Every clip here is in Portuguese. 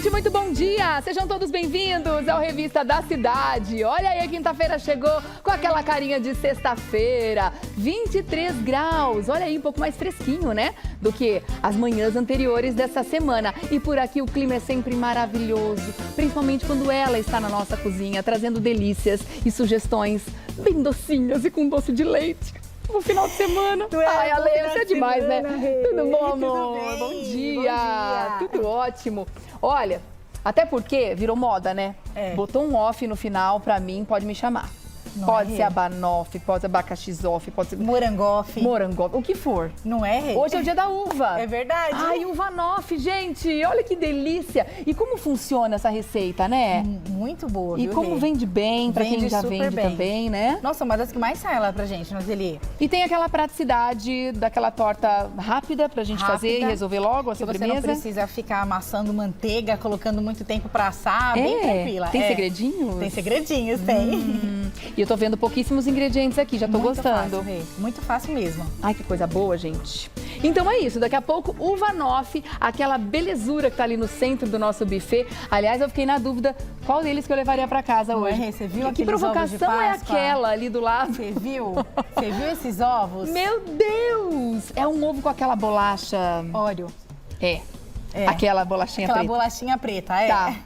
gente, muito bom dia! Sejam todos bem-vindos ao Revista da Cidade. Olha aí, a quinta-feira chegou com aquela carinha de sexta-feira, 23 graus. Olha aí, um pouco mais fresquinho, né? Do que as manhãs anteriores dessa semana. E por aqui o clima é sempre maravilhoso, principalmente quando ela está na nossa cozinha, trazendo delícias e sugestões bem docinhas e com doce de leite. No final de semana. Ai, Ale, você é demais, né? Tudo bom, amor? Tudo bem? Bom Bom dia. dia. Tudo ótimo. Olha, até porque virou moda, né? Botou um off no final, pra mim, pode me chamar. Não pode é, ser abanoff, pode ser abacaxizoff, pode ser morangofe. morangofe, o que for. Não é, Rei? Hoje é o dia da uva. É verdade. Ai, uvanoff, gente, olha que delícia. E como funciona essa receita, né? Muito boa, E viu, como Rei? vende bem, pra quem Vende já super vende bem. também, né? Nossa, uma das que mais sai lá pra gente no ateliê. E tem aquela praticidade daquela torta rápida pra gente fazer e resolver logo a Que você sobremesa. não precisa ficar amassando manteiga, colocando muito tempo pra assar, bem tranquila. Tem segredinhos? Tem segredinhos, tem. E eu tô vendo pouquíssimos ingredientes aqui, já tô Muito gostando. Fácil, Rei. Muito fácil mesmo. Ai, que coisa boa, gente. Então é isso, daqui a pouco uvanoff, aquela belezura que tá ali no centro do nosso buffet. Aliás, eu fiquei na dúvida qual deles que eu levaria pra casa Não é, hoje. Rei? Você viu Que aqueles ovos de provocação é Páscoa? aquela ali do lado? Você viu? Você viu esses ovos? Meu Deus! É um ovo com aquela bolacha... Óleo. É. É. Aquela bolachinha Aquela preta. bolachinha preta, é. Tá.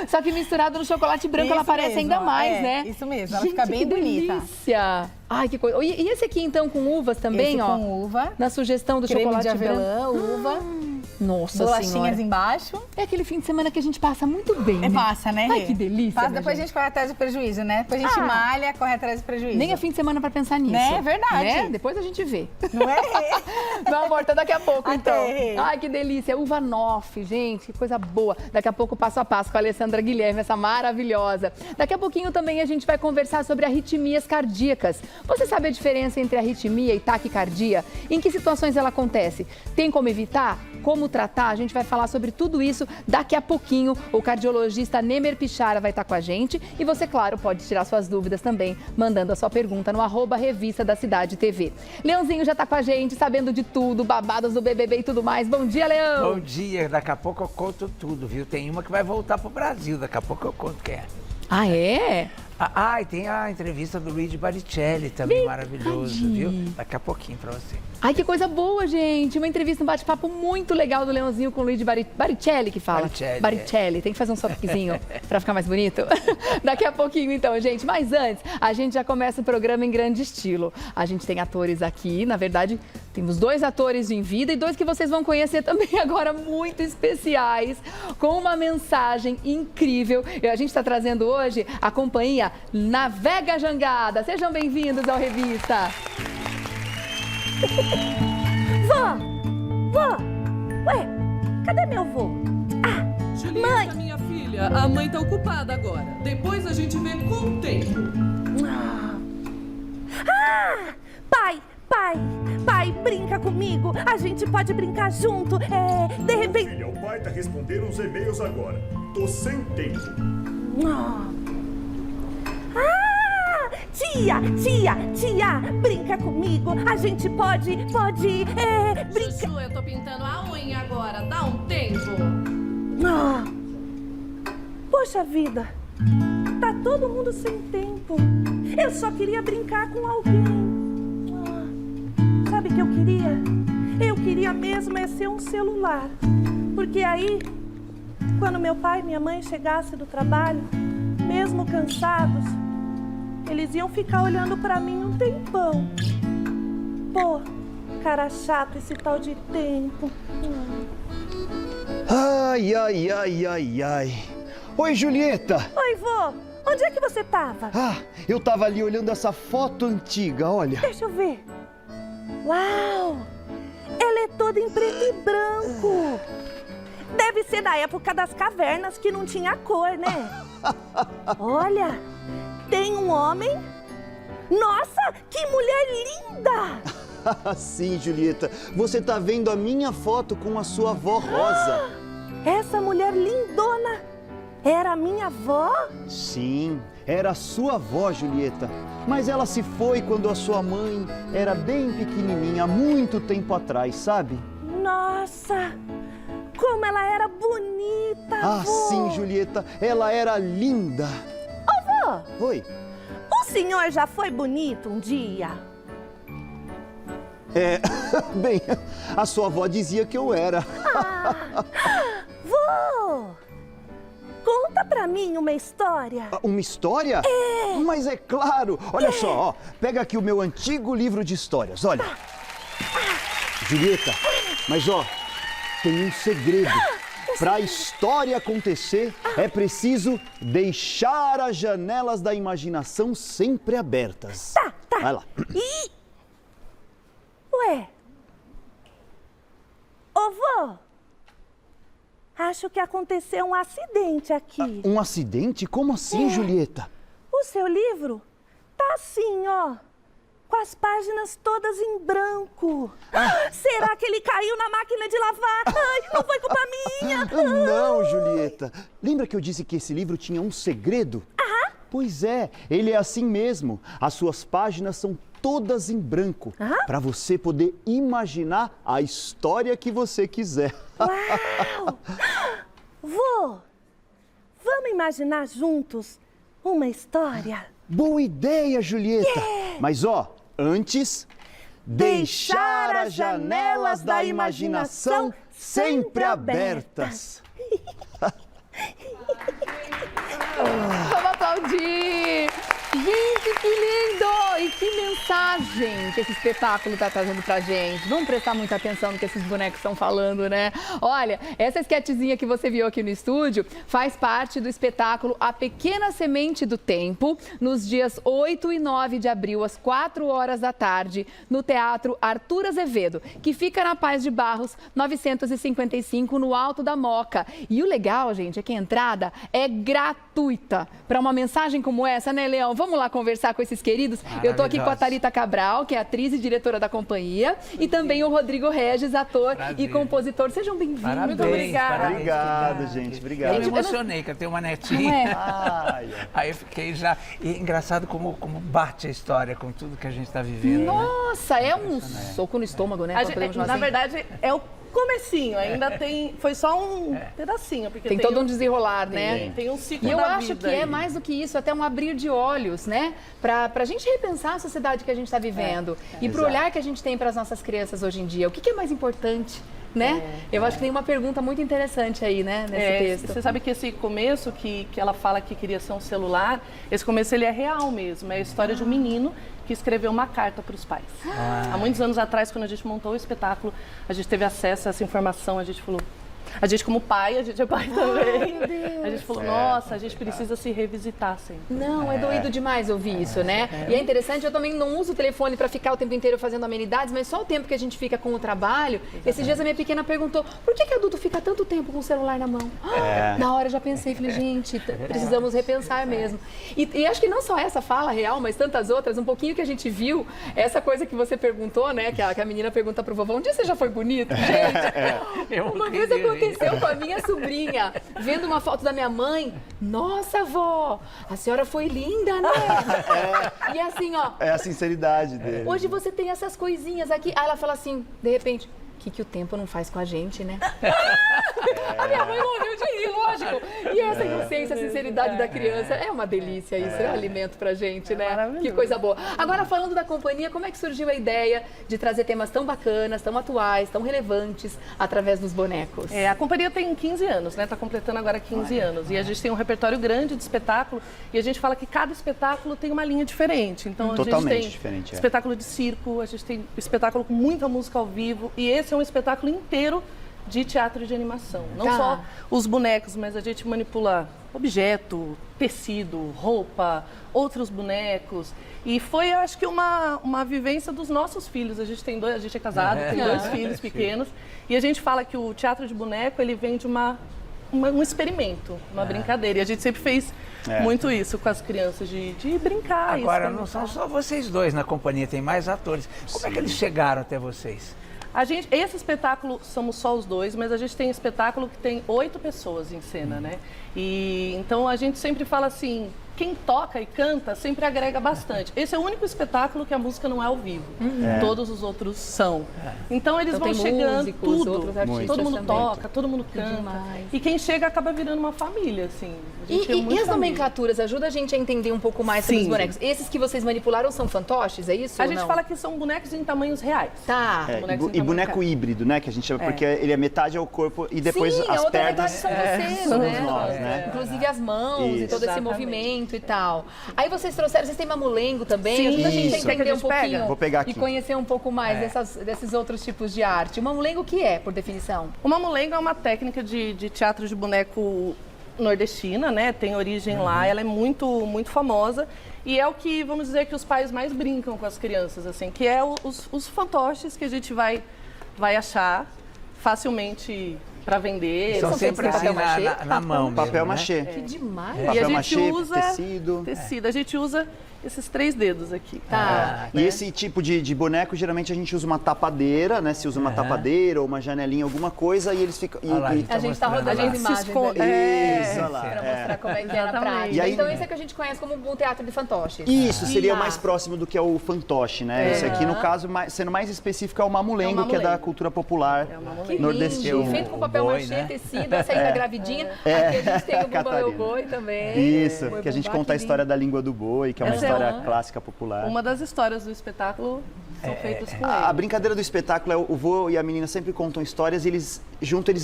Só que misturado no chocolate branco, Isso ela parece mesmo, ainda mais, é, né? isso mesmo, ela Gente, fica bem que bonita. Delícia. Ai, que coisa. E esse aqui, então, com uvas também, Esse ó? com uva. Na sugestão do Creme chocolate de avelã, branco. uva. Nossa Bolachinhas Senhora. embaixo. É aquele fim de semana que a gente passa muito bem, né? Passa, né, Ai, Rê? que delícia, Passa, né, depois a gente? gente corre atrás do prejuízo, né? Depois a gente malha, corre atrás do prejuízo. Nem é fim de semana pra pensar nisso. Né? É verdade. Né? Depois a gente vê. Não é, Rê? Meu amor, até daqui a pouco, Até, então. Rê. Ai, que delícia. Uvanoff, gente, que coisa boa. Daqui a pouco, passo a passo, com a Alessandra Guilherme, essa maravilhosa. Daqui a pouquinho também a gente vai conversar sobre arritmias cardíacas. Você sabe a diferença entre arritmia e taquicardia? Em que situações ela acontece? Tem como evitar? Como tratar? A gente vai falar sobre tudo isso daqui a pouquinho. O cardiologista Nemer Pichara vai estar com a gente. E você, claro, pode tirar suas dúvidas também, mandando a sua pergunta no @Revista da Cidade TV. Leãozinho já está com a gente, sabendo de tudo, babados do BBB e tudo mais. Bom dia, Leão! Bom dia, daqui a pouco eu conto tudo, viu? Tem uma que vai voltar pro Brasil, daqui a pouco eu conto quem é. Ah, é? E tem a entrevista do Luigi Baricelli também, maravilhoso, viu? Daqui a pouquinho pra você. Ai, que coisa boa, gente. Uma entrevista, um bate-papo muito legal do Leãozinho com o Luigi Baricelli, que fala. Baricelli. Tem que fazer um sotaquezinho pra ficar mais bonito. Daqui a pouquinho, então, gente. Mas antes, a gente já começa o programa em grande estilo. A gente tem atores aqui, na verdade, temos 2 atores em vida e 2 que vocês vão conhecer também agora, muito especiais, com uma mensagem incrível. E a gente está trazendo hoje a companhia Navega Jangada. Sejam bem-vindos ao Revista. Vó! Ué, cadê meu vô? Julieta, minha filha, a mãe tá ocupada agora. Depois a gente vê com o tempo. Pai, brinca comigo. A gente pode brincar junto. De repente... Filha, o pai tá respondendo uns e-mails agora. Tô sem tempo. Tia, brinca comigo. A gente pode, brincar. Chuchu, eu tô pintando a unha agora. Dá um tempo. Poxa vida, tá todo mundo sem tempo. Eu só queria brincar com alguém. Sabe o que eu queria? Eu queria mesmo ser um celular. Porque aí, quando meu pai e minha mãe chegassem do trabalho, mesmo cansados, eles iam ficar olhando pra mim um tempão. Pô, cara chato esse tal de tempo. Ai. Oi, Julieta. Oi, vô. Onde é que você tava? Eu tava ali olhando essa foto antiga, olha. Deixa eu ver. Uau! Ela é toda em preto e branco. Deve ser da época das cavernas que não tinha cor, né? Olha, tem um homem. Nossa, que mulher linda! Sim, Julieta. Você tá vendo a minha foto com a sua avó Rosa. Essa mulher lindona era a minha avó? Sim, era a sua avó, Julieta. Mas ela se foi quando a sua mãe era bem pequenininha, há muito tempo atrás, sabe? Nossa, Como ela era bonita, Ah, vô. sim, Julieta, ela era linda. Ô, vô, Oi. o senhor já foi bonito um dia? Bem, a sua avó dizia que eu era. Vô, conta pra mim uma história. Uma história? Mas é claro. Olha só, ó, pega aqui o meu antigo livro de histórias, olha. Julieta, mas ó, tem um segredo. Para a história acontecer, é preciso deixar as janelas da imaginação sempre abertas. Tá. Vai lá. Ué? Ô, vô, acho que aconteceu um acidente aqui. Um acidente? Como assim, Julieta? O seu livro tá assim, ó, com as páginas todas em branco. Será que ele caiu na máquina de lavar? Ai, não foi culpa minha. Não, Julieta. Lembra que eu disse que esse livro tinha um segredo? Pois é, ele é assim mesmo. As suas páginas são todas em branco, para você poder imaginar a história que você quiser. Uau! Vô, vamos imaginar juntos uma história? Boa ideia, Julieta. Mas ó, antes, deixar as janelas da imaginação sempre abertas. Vamos aplaudir! Gente, que lindo! E que mensagem que esse espetáculo tá trazendo pra gente. Vamos prestar muita atenção no que esses bonecos estão falando, né? Olha, essa esquetezinha que você viu aqui no estúdio faz parte do espetáculo A Pequena Semente do Tempo, nos dias 8 e 9 de abril, às 4 horas da tarde, no Teatro Arthur Azevedo, que fica na Paz de Barros, 955, no Alto da Moca. E o legal, gente, é que a entrada é gratuita. Para uma mensagem como essa, né, Leão? Vamos lá conversar com esses queridos? Eu tô aqui com a Thalita Cabral, que é atriz e diretora da companhia, e também o Rodrigo Regis, ator e compositor. Sejam bem-vindos. Parabéns, Muito obrigada. parabéns. Obrigado, gente. Obrigado. Eu me emocionei, que eu tenho uma netinha. É. Aí eu fiquei já... E é engraçado como bate a história com tudo que a gente está vivendo, né? Nossa, é um soco no estômago, né? Podemos chamar Na assim? verdade, é o comecinho, ainda tem... Foi só um pedacinho, porque Tem todo um desenrolar, né? Tem um ciclo E eu da acho vida que é aí. mais do que isso, até um abrir de olhos, né? Pra gente repensar a sociedade que a gente está vivendo e pro olhar que a gente tem para as nossas crianças hoje em dia. O que é mais importante, né? Eu acho que tem uma pergunta muito interessante aí, né? Nesse texto. Você sabe que esse começo que ela fala que queria ser um celular, esse começo ele é real mesmo. É a história de um menino que escreveu uma carta para os pais. Há muitos anos atrás, quando a gente montou o espetáculo, a gente teve acesso a essa informação, a gente falou... A gente como pai, a gente é pai também. meu Deus. A gente falou, nossa, a gente precisa se revisitar sempre. Não, é doído demais ouvir isso, né? E é interessante, eu também não uso o telefone para ficar o tempo inteiro fazendo amenidades, mas só o tempo que a gente fica com o trabalho. Esses dias a minha pequena perguntou, por que adulto fica tanto tempo com o celular na mão? Na hora eu já pensei, falei, gente, precisamos repensar mesmo. E acho que não só essa fala real, mas tantas outras, um pouquinho que a gente viu, essa coisa que você perguntou, né? Que a menina pergunta pro vovô, um dia você já foi bonito? Gente, uma vez aconteceu com a minha sobrinha, vendo uma foto da minha mãe. Nossa, vó, a senhora foi linda, né? E assim, ó. É a sinceridade dele. Hoje você tem essas coisinhas aqui. Aí ela fala assim, de repente, o que o tempo não faz com a gente, né? A minha mãe morreu de rir, lógico. E essa inocência, a sinceridade da criança é uma delícia, isso é um alimento pra gente, né? Que coisa boa. Agora, falando da companhia, como é que surgiu a ideia de trazer temas tão bacanas, tão atuais, tão relevantes através dos bonecos? A companhia tem 15 anos, né? Tá completando agora 15 anos. E a gente tem um repertório grande de espetáculo e a gente fala que cada espetáculo tem uma linha diferente. Então, a gente Totalmente tem diferente, espetáculo de circo, a gente tem espetáculo com muita música ao vivo e esse é um espetáculo inteiro de teatro de animação. Não só os bonecos, mas a gente manipula objeto, tecido, roupa, outros bonecos. E foi, eu acho que, uma vivência dos nossos filhos. A gente tem dois, a gente é casado, tem dois filhos pequenos. E a gente fala que o teatro de boneco, ele vem de um experimento, uma brincadeira. E a gente sempre fez muito isso com as crianças, de brincar. Agora, não são só vocês dois na companhia, tem mais atores. Como é que eles chegaram até vocês? Esse espetáculo somos só os dois, mas a gente tem espetáculo que tem 8 pessoas em cena, né? E então a gente sempre fala assim, quem toca e canta sempre agrega bastante. Esse é o único espetáculo que a música não é ao vivo. Todos os outros são. Então eles Então vão tem chegando, músicos, tudo. outros artistas Todo mundo também. toca, todo mundo canta. demais. E quem chega acaba virando uma família, assim. A gente é muito E as família. nomenclaturas? Ajuda a gente a entender um pouco mais sobre Sim. os bonecos. Esses que vocês manipularam são fantoches, é isso? A ou gente não? fala que são bonecos em tamanhos reais. Tá. bonecos em E tamanho boneco real. híbrido, né? Que a gente chama, porque ele é metade ao corpo e depois Sim, a as outra pernas. metade são vocês, somos né? nós, né? Inclusive as mãos e Isso. todo esse Exatamente. movimento e tal. Aí vocês trouxeram, vocês têm mamulengo também? Sim. Ajuda a gente a Isso. entender Que a um gente pega? pouquinho. Vou pegar E aqui. conhecer um pouco mais desses outros tipos de arte. O mamulengo o que é, por definição? O mamulengo é uma técnica de teatro de boneco nordestina, né? Tem origem lá, ela é muito, muito famosa. E é o que, vamos dizer, que os pais mais brincam com as crianças, assim, que é os fantoches que a gente vai achar facilmente para vender. São são sempre feitos assim com papel machê? na mão mesmo, Papel né? machê. Que demais. E a Papel gente machê, usa tecido. A gente usa esses 3 dedos aqui. Tá. E esse tipo de boneco, geralmente a gente usa uma tapadeira, né? Se usa uma tapadeira ou uma janelinha, alguma coisa, e eles ficam. Olha lá, A gente tá rodando A as gente se imagens esconde. ali. Isso, olha lá. Pra mostrar como é que é na Exatamente. prática. E aí- Então esse é que a gente conhece como um teatro de fantoches. Isso, seria Tá. mais próximo do que é o fantoche, né? Esse aqui, no caso, sendo mais específico, é o mamulengo, que é da mamulengo. cultura popular Que nordestina. lindo, feito com papel boi, machê, né? tecido, essa aí da gravidinha. Aqui a gente tem o Bumba Catarina. Meu Boi também. Isso, Boi que a gente Bumbá, conta a que história da língua do boi, que é uma Essa é história uma- clássica popular. Uma das histórias do espetáculo são feitas com A ele. brincadeira do espetáculo é o vô e a menina sempre contam histórias e eles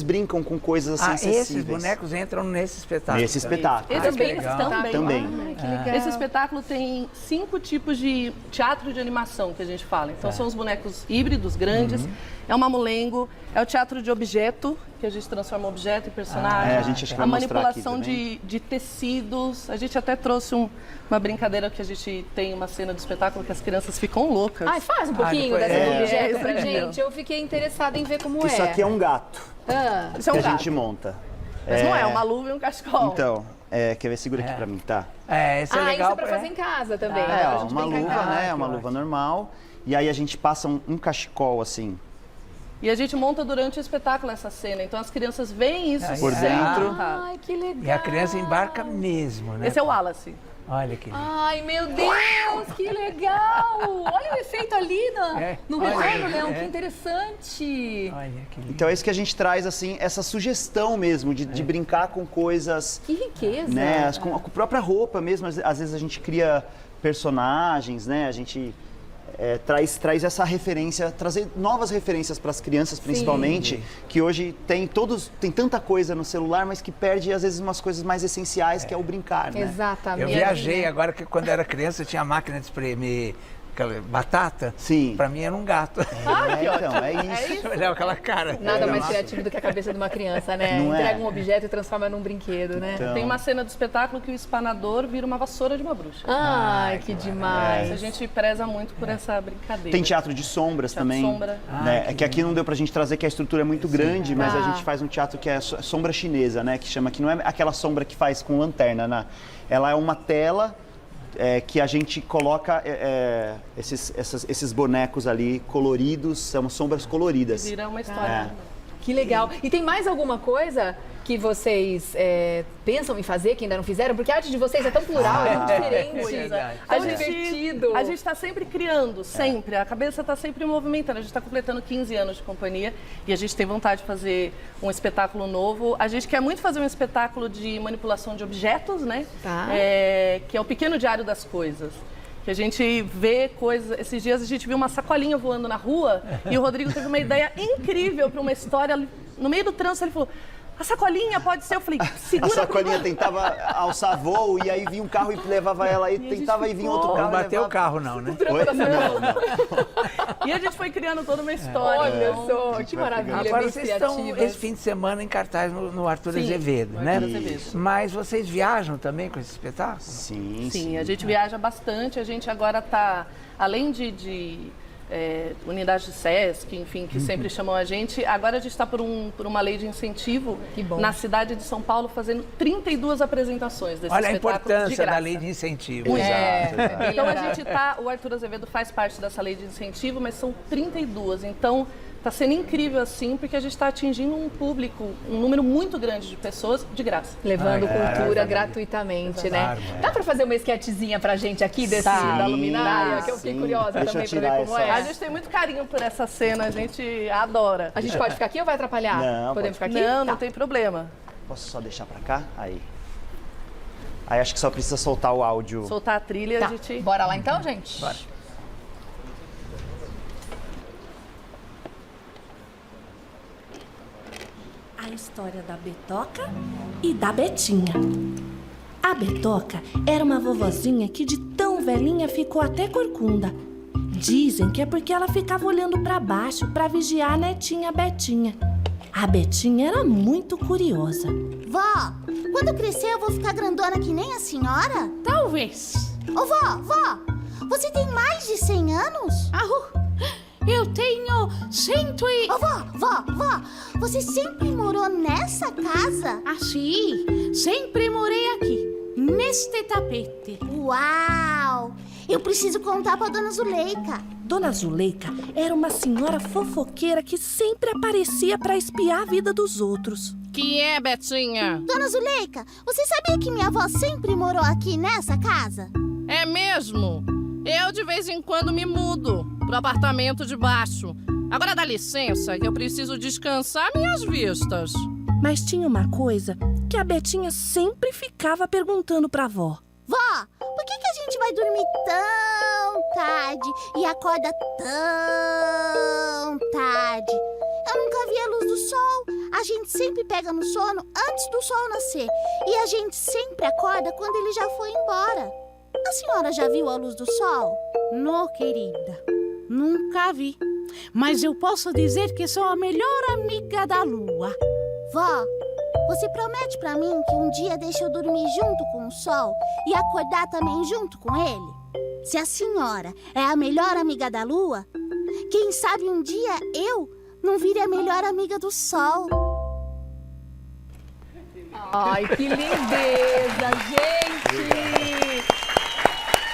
brincam com coisas assim Esses acessíveis. bonecos entram nesse espetáculo. Nesse espetáculo. Esse Também, espetáculo Também. Ai, que legal. Esse espetáculo tem 5 tipos de teatro de animação que a gente fala. Então são os bonecos híbridos, grandes, é o mamulengo, é o teatro de objeto, que a gente transforma objeto em personagem. a gente acho que a vai mostrar aqui manipulação também. de tecidos. A gente até trouxe uma brincadeira que a gente tem uma cena do espetáculo que as crianças ficam loucas. Ai, faz um pouquinho depois- dessa é. objeto pra É, gente. Eu fiquei interessada em ver como Isso aqui é um gato Ah, Isso é que um a gato. gente monta. Mas não é uma luva e um cachecol. Então, quer ver? Segura aqui pra mim, tá? Esse é isso legal é pra fazer em casa também. É, pra ó, gente uma brincar em luva, casa. né? Uma que luva normal. E aí a gente passa um cachecol assim E a gente monta durante o espetáculo essa cena. Então as crianças veem isso por sem dentro. brincar. Ai, que legal. E a criança embarca mesmo, né? Esse é o Wallace. Olha que lindo. Ai, meu Deus, que legal! Olha o efeito ali no olha, retorno, Leão, que é. interessante. Olha que lindo. Então é isso que a gente traz, assim, essa sugestão mesmo de brincar com coisas, Que riqueza. né? Com a própria roupa mesmo. Às vezes a gente cria personagens, né? A gente traz essa referência, trazer novas referências para as crianças, principalmente, que hoje tem tanta coisa no celular, mas que perde, às vezes, umas coisas mais essenciais, que é o brincar, né? Exatamente. Eu viajei agora que quando era criança eu tinha máquina de espremer aquela batata. Sim. Pra mim era um gato. Então, é isso. Eu olhava aquela cara. Nada Era mais massa. criativo do que a cabeça de uma criança, né? Não é? Entrega um objeto e transforma num brinquedo, né? Então. Tem uma cena do espetáculo que o espanador vira uma vassoura de uma bruxa. Ai, que Mas demais. a gente preza muito por essa brincadeira. Tem teatro de sombras Teatro de também. sombra. Né? É que aqui não deu pra gente trazer, que a estrutura é muito grande, mas a Ah. gente faz um teatro que é sombra chinesa, né? Que chama, que não é aquela sombra que faz com lanterna, né? Ela é uma tela que a gente coloca esses bonecos ali coloridos, são sombras coloridas. Vira uma história. Que legal. E tem mais alguma coisa que vocês pensam em fazer, que ainda não fizeram? Porque a arte de vocês é tão plural, é tão diferente, verdade. tão divertido. A gente está sempre criando, sempre. A cabeça está sempre movimentando. A gente está completando 15 anos de companhia e a gente tem vontade de fazer um espetáculo novo. A gente quer muito fazer um espetáculo de manipulação de objetos, né? Tá. Que é o Pequeno Diário das Coisas. Que a gente vê coisas... Esses dias a gente viu uma sacolinha voando na rua e o Rodrigo teve uma ideia incrível para uma história. No meio do trânsito ele falou... A sacolinha pode ser, eu falei, A segura. sacolinha tentava alçar voo e aí vinha um carro e levava ela, e a gente tentava e vinha outro ficou- carro. Não e bateu o levava. carro não, né? Oi? Não. E a gente foi criando toda uma história. Olha Então, só, que maravilha, Agora bem vocês estão criativas. esse fim de semana em cartaz no Arthur Sim, Azevedo, no né? Arthur Azevedo. Mas vocês viajam também com esse espetáculo? Sim, Sim, a gente viaja bastante. A gente agora está, além de unidades de SESC, enfim, que sempre chamam a gente, agora a gente está por uma lei de incentivo Que bom. na cidade de São Paulo fazendo 32 apresentações desse Olha a espetáculo de importância da graça. lei de incentivo. Então a gente o Arthur Azevedo faz parte dessa lei de incentivo, mas são 32. Então Está sendo incrível assim, porque a gente está atingindo um público, um número muito grande de pessoas de graça. Levando cultura gratuitamente, né? Dá pra fazer uma esquetezinha pra gente aqui da luminária? Que eu fiquei curiosa também pra ver como é. A gente tem muito carinho por essa cena, a gente adora. A gente pode ficar aqui ou vai atrapalhar? Não, Podemos ficar aqui? Não, Tá. não tem problema. Posso só deixar pra cá? Aí. Aí acho que só precisa soltar o áudio. Soltar a trilha, Tá. a gente... Bora lá então, gente? Bora. A história da Betoca e da Betinha. A Betoca era uma vovozinha que de tão velhinha ficou até corcunda. Dizem que é porque ela ficava olhando pra baixo pra vigiar a netinha Betinha. A Betinha era muito curiosa. Vó, quando eu crescer eu vou ficar grandona que nem a senhora? Talvez. Ô vó, você tem mais de 100 anos? Eu tenho 100 e... Ô vó, você sempre morou nessa casa? Assim, sempre morei aqui, neste tapete. Uau! Eu preciso contar pra Dona Zuleika. Dona Zuleika era uma senhora fofoqueira que sempre aparecia pra espiar a vida dos outros. Que é, Betinha? Dona Zuleika, você sabia que minha avó sempre morou aqui nessa casa? É mesmo? Eu de vez em quando me mudo pro apartamento de baixo. Agora dá licença que eu preciso descansar minhas vistas. Mas tinha uma coisa que a Betinha sempre ficava perguntando pra avó. Vó, por que a gente vai dormir tão tarde e acorda tão tarde? Eu nunca vi a luz do sol. A gente sempre pega no sono antes do sol nascer. E a gente sempre acorda quando ele já foi embora. A senhora já viu a luz do sol? Não, querida. Nunca vi. Mas eu posso dizer que sou a melhor amiga da lua. Vó, você promete pra mim que um dia deixa eu dormir junto com o sol e acordar também junto com ele? Se a senhora é a melhor amiga da lua, quem sabe um dia eu não vire a melhor amiga do sol? Ai, que lindeza, gente!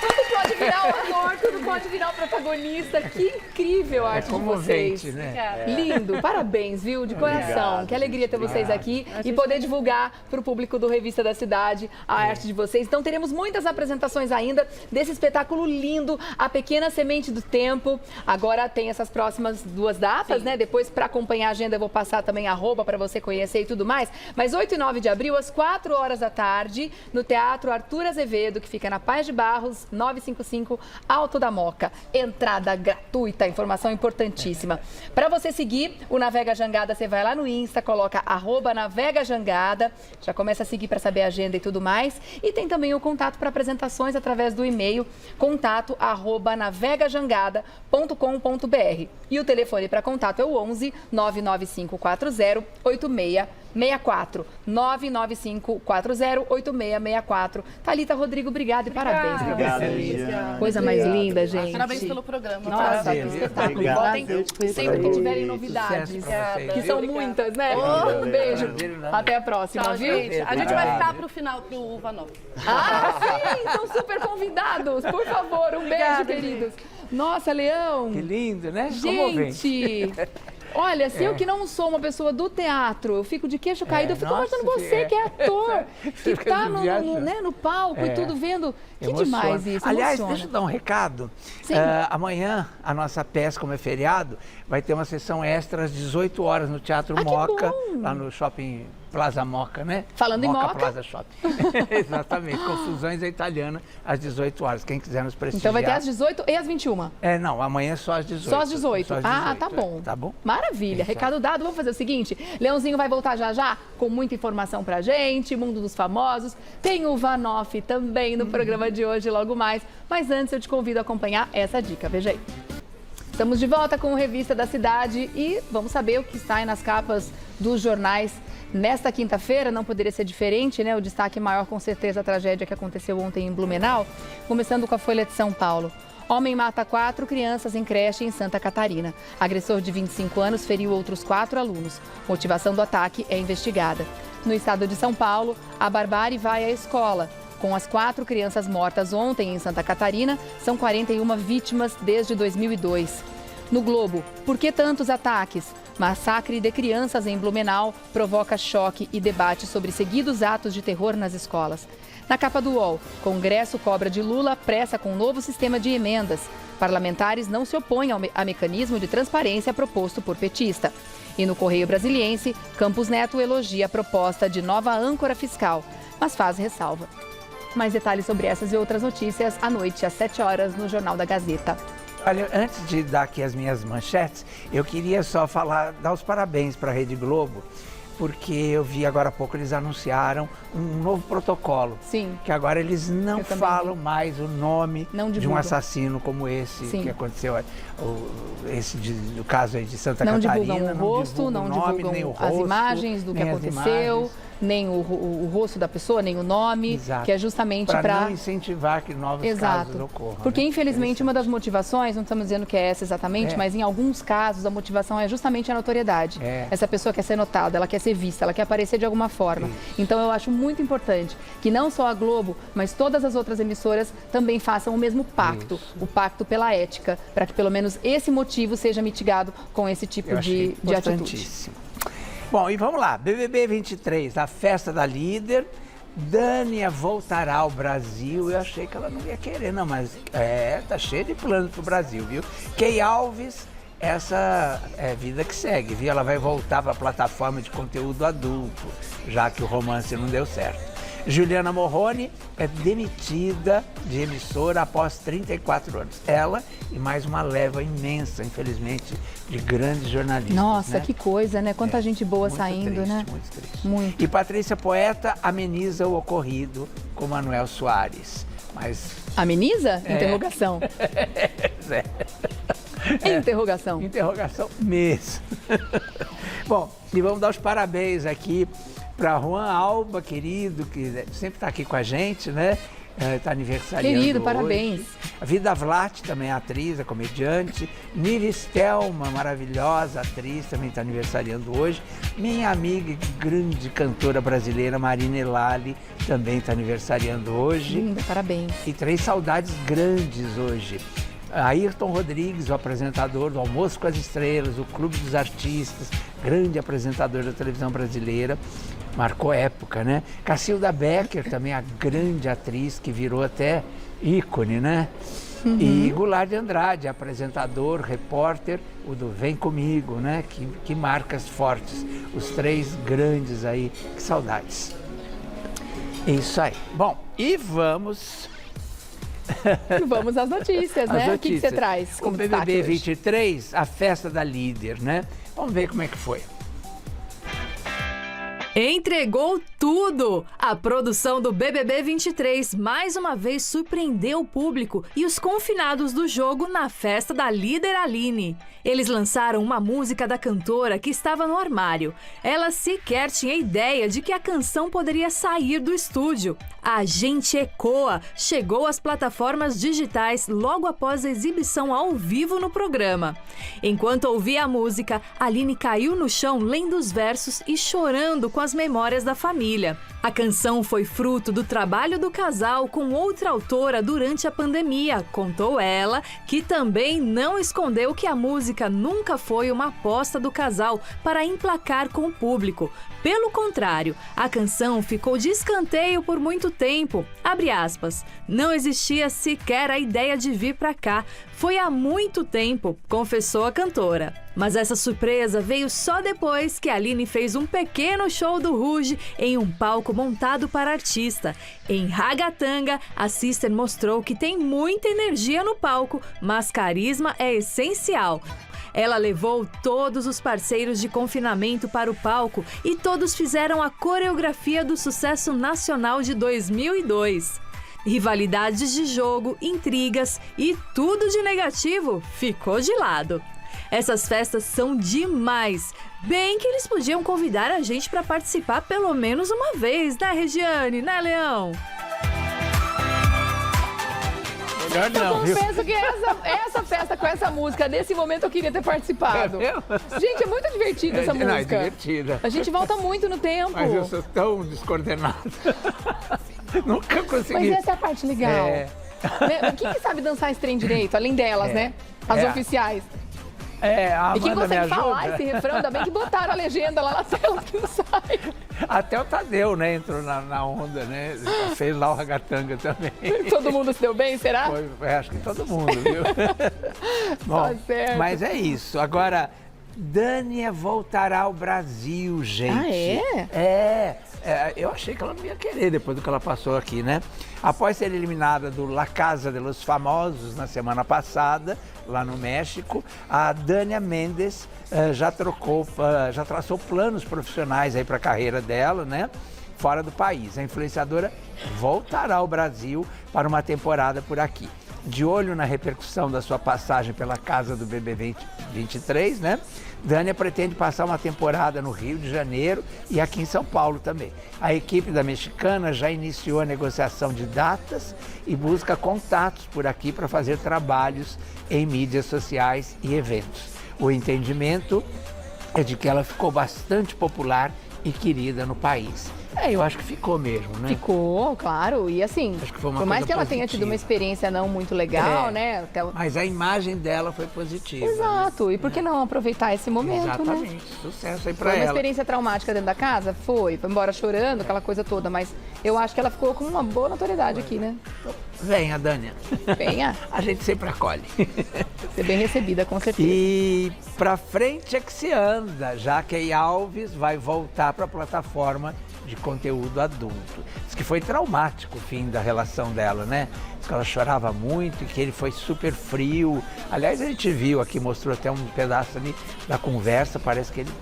Tudo pode virar o ator, tudo pode virar o protagonista. Que incrível a arte de vocês. Comovente, né? Lindo, parabéns, viu? De coração. Obrigado, Que alegria ter vocês aqui e poder divulgar para o público do Revista da Cidade a arte de vocês. Então teremos muitas apresentações ainda desse espetáculo lindo, A Pequena Semente do Tempo. Agora tem essas próximas 2 datas, né? Depois, para acompanhar a agenda, eu vou passar também @ para você conhecer e tudo mais. Mas 8 e 9 de abril, às 4 horas da tarde, no Teatro Arthur Azevedo, que fica na Paz de Barros, 955, Alto da Moca. Entrada gratuita, informação importantíssima. Para você seguir o Navega Jangada, você vai lá no Insta, coloca @NavegaJangada, já começa a seguir para saber a agenda e tudo mais. E tem também o contato para apresentações através do e-mail contato@navegajangada.com.br. E o telefone para contato é o 11 99540 8664. 99540 8664. Thalita, Rodrigo, obrigado e parabéns para vocês. Coisa mais linda, gente. Parabéns pelo programa. Nossa, que espetáculo. Voltem sempre que tiverem novidades, que são muitas, né? Um beijo. Até a próxima, Tchau, viu? gente. A gente vai ficar pro final pro Vanop. Ah, sim! Estão super convidados. Por favor, um beijo, queridos. Nossa, Leão. Que lindo, né? Comovente. Gente, olha, se eu que não sou uma pessoa do teatro, eu fico de queixo caído, eu fico imaginando você que é ator, que tá no palco e tudo vendo. Que demais isso, Aliás, emociona. deixa eu dar um recado. Sim. Amanhã, a nossa peça, como é feriado, vai ter uma sessão extra às 18 horas no Teatro Que Moca, bom. lá no Shopping Plaza Moca, né? Falando em Moca. Plaza Shopping. Exatamente. Confusões à Italiana, às 18 horas. Quem quiser nos prestigiar. Então vai ter às 18 e às 21. Não, amanhã é só às 18. Só às 18. Só às Ah, 18, tá bom. Tá bom? Maravilha. Isso. Recado dado. Vamos fazer o seguinte: Leãozinho vai voltar já com muita informação pra gente, Mundo dos Famosos. Tem o Vanoff também no programa de hoje, logo mais. Mas antes eu te convido a acompanhar essa dica. Veja aí. Estamos de volta com o Revista da Cidade e vamos saber o que está aí nas capas dos jornais. Nesta quinta-feira, não poderia ser diferente, né? O destaque maior, com certeza, a tragédia que aconteceu ontem em Blumenau. Começando com a Folha de São Paulo. Homem mata 4 crianças em creche em Santa Catarina. Agressor de 25 anos feriu outros 4 alunos. Motivação do ataque é investigada. No estado de São Paulo, a barbárie vai à escola. Com as 4 crianças mortas ontem em Santa Catarina, são 41 vítimas desde 2002. No Globo, por que tantos ataques? Massacre de crianças em Blumenau provoca choque e debate sobre seguidos atos de terror nas escolas. Na capa do UOL, Congresso cobra de Lula pressa com um novo sistema de emendas. Parlamentares não se opõem a mecanismo de transparência proposto por petista. E no Correio Brasiliense, Campos Neto elogia a proposta de nova âncora fiscal, mas faz ressalva. Mais detalhes sobre essas e outras notícias à noite, às 7 horas, no Jornal da Gazeta. Olha, antes de dar aqui as minhas manchetes, eu queria só dar os parabéns para a Rede Globo, porque eu vi agora há pouco, eles anunciaram um novo protocolo. Sim. Que agora eles não falam mais o nome de um assassino como esse que aconteceu, o caso aí de Santa Catarina. Não divulgam o rosto, não divulgam as imagens do que aconteceu, nem o rosto da pessoa, nem o nome, que é justamente para não incentivar que novos casos ocorram. Porque, infelizmente, uma das motivações, não estamos dizendo que é essa exatamente, mas em alguns casos a motivação é justamente a notoriedade. Essa pessoa quer ser notada, ela quer ser vista, ela quer aparecer de alguma forma. Então, eu acho muito importante que não só a Globo, mas todas as outras emissoras também façam o mesmo pacto, o pacto pela ética, para que pelo menos esse motivo seja mitigado com esse tipo de atitude. Bom, e vamos lá, BBB 23, a festa da líder, Dânia voltará ao Brasil. Eu achei que ela não ia querer, não, mas tá cheia de planos pro Brasil, viu? Key Alves, essa é vida que segue, viu? Ela vai voltar para a plataforma de conteúdo adulto, já que o romance não deu certo. Juliana Morrone é demitida de emissora após 34 anos. Ela e mais uma leva imensa, infelizmente, de grandes jornalistas. Nossa, que coisa, né? Quanta gente boa saindo, triste, né? Muito triste. Muito. E Patrícia Poeta ameniza o ocorrido com Manuel Soares. Mas... Ameniza? Interrogação. Interrogação. Interrogação mesmo. Bom, e vamos dar os parabéns aqui para Juan Alba, querido, que sempre está aqui com a gente, né? Está aniversariando Querido, hoje. parabéns. A Vida Vlat, também é atriz, é comediante. Nive Stelma, maravilhosa atriz, também está aniversariando hoje. Minha amiga e grande cantora brasileira, Marina Elali, também está aniversariando hoje. Linda, parabéns. E 3 saudades grandes hoje. Ayrton Rodrigues, o apresentador do Almoço com as Estrelas, o Clube dos Artistas, grande apresentador da televisão brasileira, marcou época, né? Cacilda Becker, também a grande atriz que virou até ícone, né? E Goulart de Andrade, apresentador, repórter, o do Vem Comigo, né? Que marcas fortes. Os 3 grandes aí, que saudades. Isso aí. Bom, e vamos... Vamos às notícias, né? O que você traz? O BBB 23, a festa da líder, né? Vamos ver como é que foi. Entregou tudo! A produção do BBB 23 mais uma vez surpreendeu o público e os confinados do jogo na festa da líder Aline. Eles lançaram uma música da cantora que estava no armário. Ela sequer tinha ideia de que a canção poderia sair do estúdio. A Gente Ecoa chegou às plataformas digitais logo após a exibição ao vivo no programa. Enquanto ouvia a música, Aline caiu no chão lendo os versos e chorando com as memórias da família. A canção foi fruto do trabalho do casal com outra autora durante a pandemia, contou ela, que também não escondeu que a música nunca foi uma aposta do casal para emplacar com o público. Pelo contrário, a canção ficou de escanteio por muito tempo. Abre aspas. Não existia sequer a ideia de vir pra cá. Foi há muito tempo, confessou a cantora. Mas essa surpresa veio só depois que a Aline fez um pequeno show do Ruge em um palco montado para artista. Em Ragatanga, a Sister mostrou que tem muita energia no palco, mas carisma é essencial. Ela levou todos os parceiros de confinamento para o palco e todos fizeram a coreografia do sucesso nacional de 2002. Rivalidades de jogo, intrigas e tudo de negativo ficou de lado. Essas festas são demais. Bem que eles podiam convidar a gente para participar pelo menos uma vez, né, Regiane? Né, Leão? Eu confesso que essa festa com essa música, nesse momento eu queria ter participado. Gente, é muito divertida essa música. Não, é divertida. A gente volta muito no tempo. Mas eu sou tão descoordenado. Nunca consegui. Mas essa é a parte legal. Quem que sabe dançar esse trem direito, além delas, né? As oficiais. A E quem Amanda me consegue falar ajuda. esse refrão, ainda bem que botaram a legenda lá na tela que não sai. Até o Tadeu, né, entrou na onda, né? Fez lá o ragatanga também. Todo mundo se deu bem, será? Acho que todo mundo, viu? Bom, Tá certo. mas é isso. Agora, Dânia voltará ao Brasil, gente. Ah, é? Eu achei que ela não ia querer depois do que ela passou aqui, né? Após ser eliminada do La Casa de los Famosos na semana passada, lá no México, a Dânia Mendes já traçou planos profissionais aí para a carreira dela, né? Fora do país. A influenciadora voltará ao Brasil para uma temporada por aqui. De olho na repercussão da sua passagem pela casa do BBB 23, né? Dânia pretende passar uma temporada no Rio de Janeiro e aqui em São Paulo também. A equipe da mexicana já iniciou a negociação de datas e busca contatos por aqui para fazer trabalhos em mídias sociais e eventos. O entendimento é de que ela ficou bastante popular e querida no país. Eu acho que ficou mesmo, né? Ficou, claro. E assim, Acho que foi uma por mais coisa que ela tenha positiva. tido uma experiência não muito legal, né? Mas a imagem dela foi positiva. Exato. Né? E por que não aproveitar esse momento, Exatamente. né? Sucesso aí pra Foi uma ela. experiência traumática dentro da casa? Foi embora chorando, aquela coisa toda. Mas eu acho que ela ficou com uma boa notoriedade aqui, né? Venha, Dânia. Venha. A gente sempre acolhe. Ser bem recebida, com certeza. E pra frente é que se anda, já que a Alves vai voltar para a plataforma de conteúdo adulto. Diz que foi traumático o fim da relação dela, né? Diz que ela chorava muito e que ele foi super frio. Aliás, a gente viu aqui, mostrou até um pedaço ali da conversa, parece que ele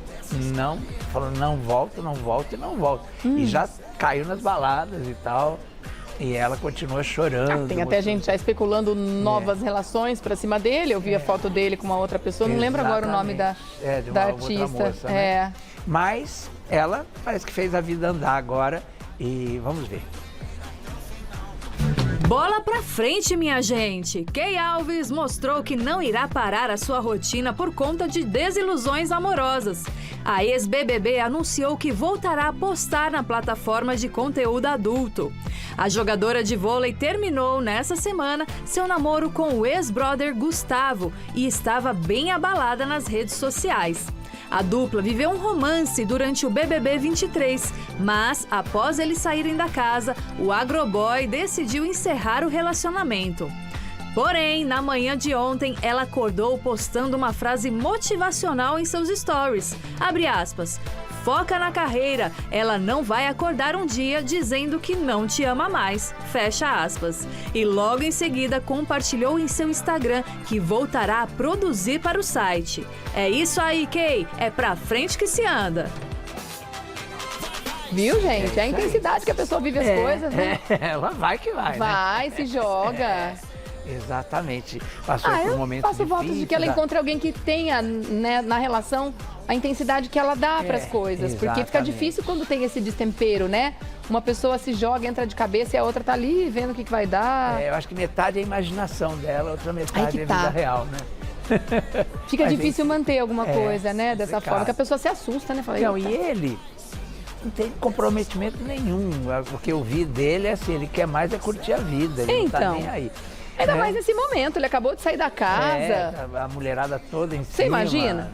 falou não volta, não volta e não volta. E já caiu nas baladas e tal. E ela continua chorando. Tem até gente já especulando novas relações pra cima dele. Eu vi a foto dele com uma outra pessoa, não lembro agora o nome da artista. Moça, né? Mas ela parece que fez a vida andar agora e vamos ver. Bola pra frente, minha gente! Kay Alves mostrou que não irá parar a sua rotina por conta de desilusões amorosas. A ex-BBB anunciou que voltará a postar na plataforma de conteúdo adulto. A jogadora de vôlei terminou nessa semana seu namoro com o ex-brother Gustavo e estava bem abalada nas redes sociais. A dupla viveu um romance durante o BBB 23, mas após eles saírem da casa, o agroboy decidiu encerrar o relacionamento. Porém, na manhã de ontem, ela acordou postando uma frase motivacional em seus stories. Abre aspas. Foca na carreira, ela não vai acordar um dia dizendo que não te ama mais. Fecha aspas. E logo em seguida compartilhou em seu Instagram que voltará a produzir para o site. É isso aí, Kay. É pra frente que se anda. Viu, gente? É a intensidade que a pessoa vive as coisas, né? Ela vai que vai, Vai, né? se joga. Exatamente. Passou por um momento faço votos de que ela difícil, encontre alguém que tenha, né, na relação a intensidade que ela dá para as coisas. Porque fica exatamente. difícil quando tem esse destempero, né? Uma pessoa se joga, entra de cabeça e a outra tá ali vendo o que vai dar. Eu acho que metade é a imaginação dela, outra metade é a tá. vida real, né? Fica Mas difícil manter alguma coisa, né? Dessa complicado. forma, que a pessoa se assusta, né? Fala, Não, "Eita." e ele não tem comprometimento nenhum. O que eu vi dele é assim, ele quer mais é curtir a vida, ele não tá Então. nem aí. Ainda mais nesse momento, ele acabou de sair da casa. A mulherada toda em cima. Você imagina?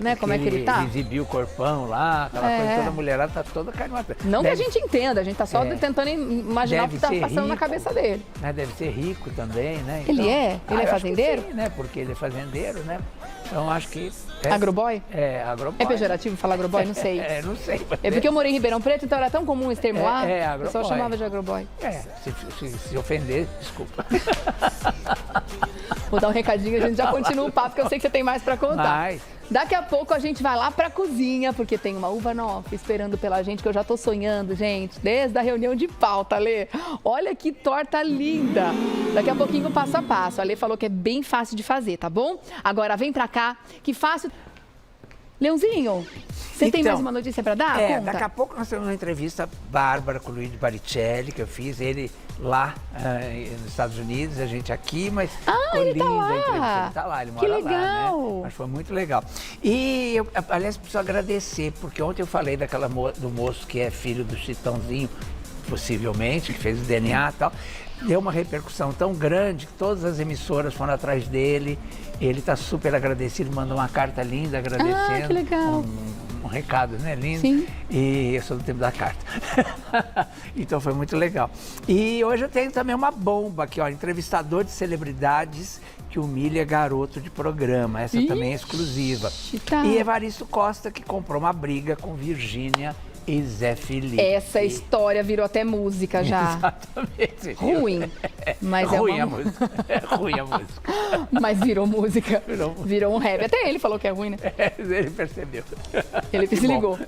Né, como é que ele tá? Exibiu o corpão lá, aquela coisa toda, a mulherada tá toda carnada. Não que a gente entenda, a gente tá só tentando imaginar o que tá passando na cabeça dele. Né, deve ser rico também, né? Ele é? Ele é eu acho que fazendeiro? sim, né? Porque ele é fazendeiro, né? Então acho que... Agroboy? Agroboy. É pejorativo falar agroboy? Não sei. Não sei. É porque eu morei em Ribeirão Preto, então era tão comum esse termo lá. O pessoal agroboy. chamava de agroboy. Se ofender, desculpa. Vou dar um recadinho, a gente já continua o papo, que eu sei que você tem mais pra contar. Mais. Daqui a pouco a gente vai lá pra cozinha, porque tem uma uva nova esperando pela gente, que eu já tô sonhando, gente, desde a reunião de pauta, Lê. Olha que torta linda. Daqui a pouquinho, passo a passo. A Lê falou que é bem fácil de fazer, tá bom? Agora vem pra cá, que fácil... Leãozinho, você tem mais uma notícia pra dar? Conta. Daqui a pouco nós temos uma entrevista bárbara com o Luigi Baricelli, que eu fiz, ele lá nos Estados Unidos, a gente aqui, mas ele linda tá lá. a entrevista. Ele tá lá, ele mora Que lá, legal. né? Mas foi muito legal. E eu, aliás, preciso agradecer, porque ontem eu falei do moço que é filho do Chitãozinho, possivelmente, que fez o DNA e tal. deu uma repercussão tão grande que todas as emissoras foram atrás dele. Ele está super agradecido, mandou uma carta linda agradecendo. Ah, que legal. Um recado, né? Lindo. Sim. E eu sou do tempo da carta. Então foi muito legal. E hoje eu tenho também uma bomba aqui, ó, entrevistador de celebridades que humilha garoto de programa. Essa também é exclusiva. Tá. E Evaristo Costa, que comprou uma briga com Virgínia e Zé Felipe. Essa história virou até música já. Exatamente. Ruim. Mas ruim é a uma... música. É ruim a música. Mas virou música. Virou. Virou um rap. Até ele falou que é ruim, né? Ele percebeu. Ele se ligou.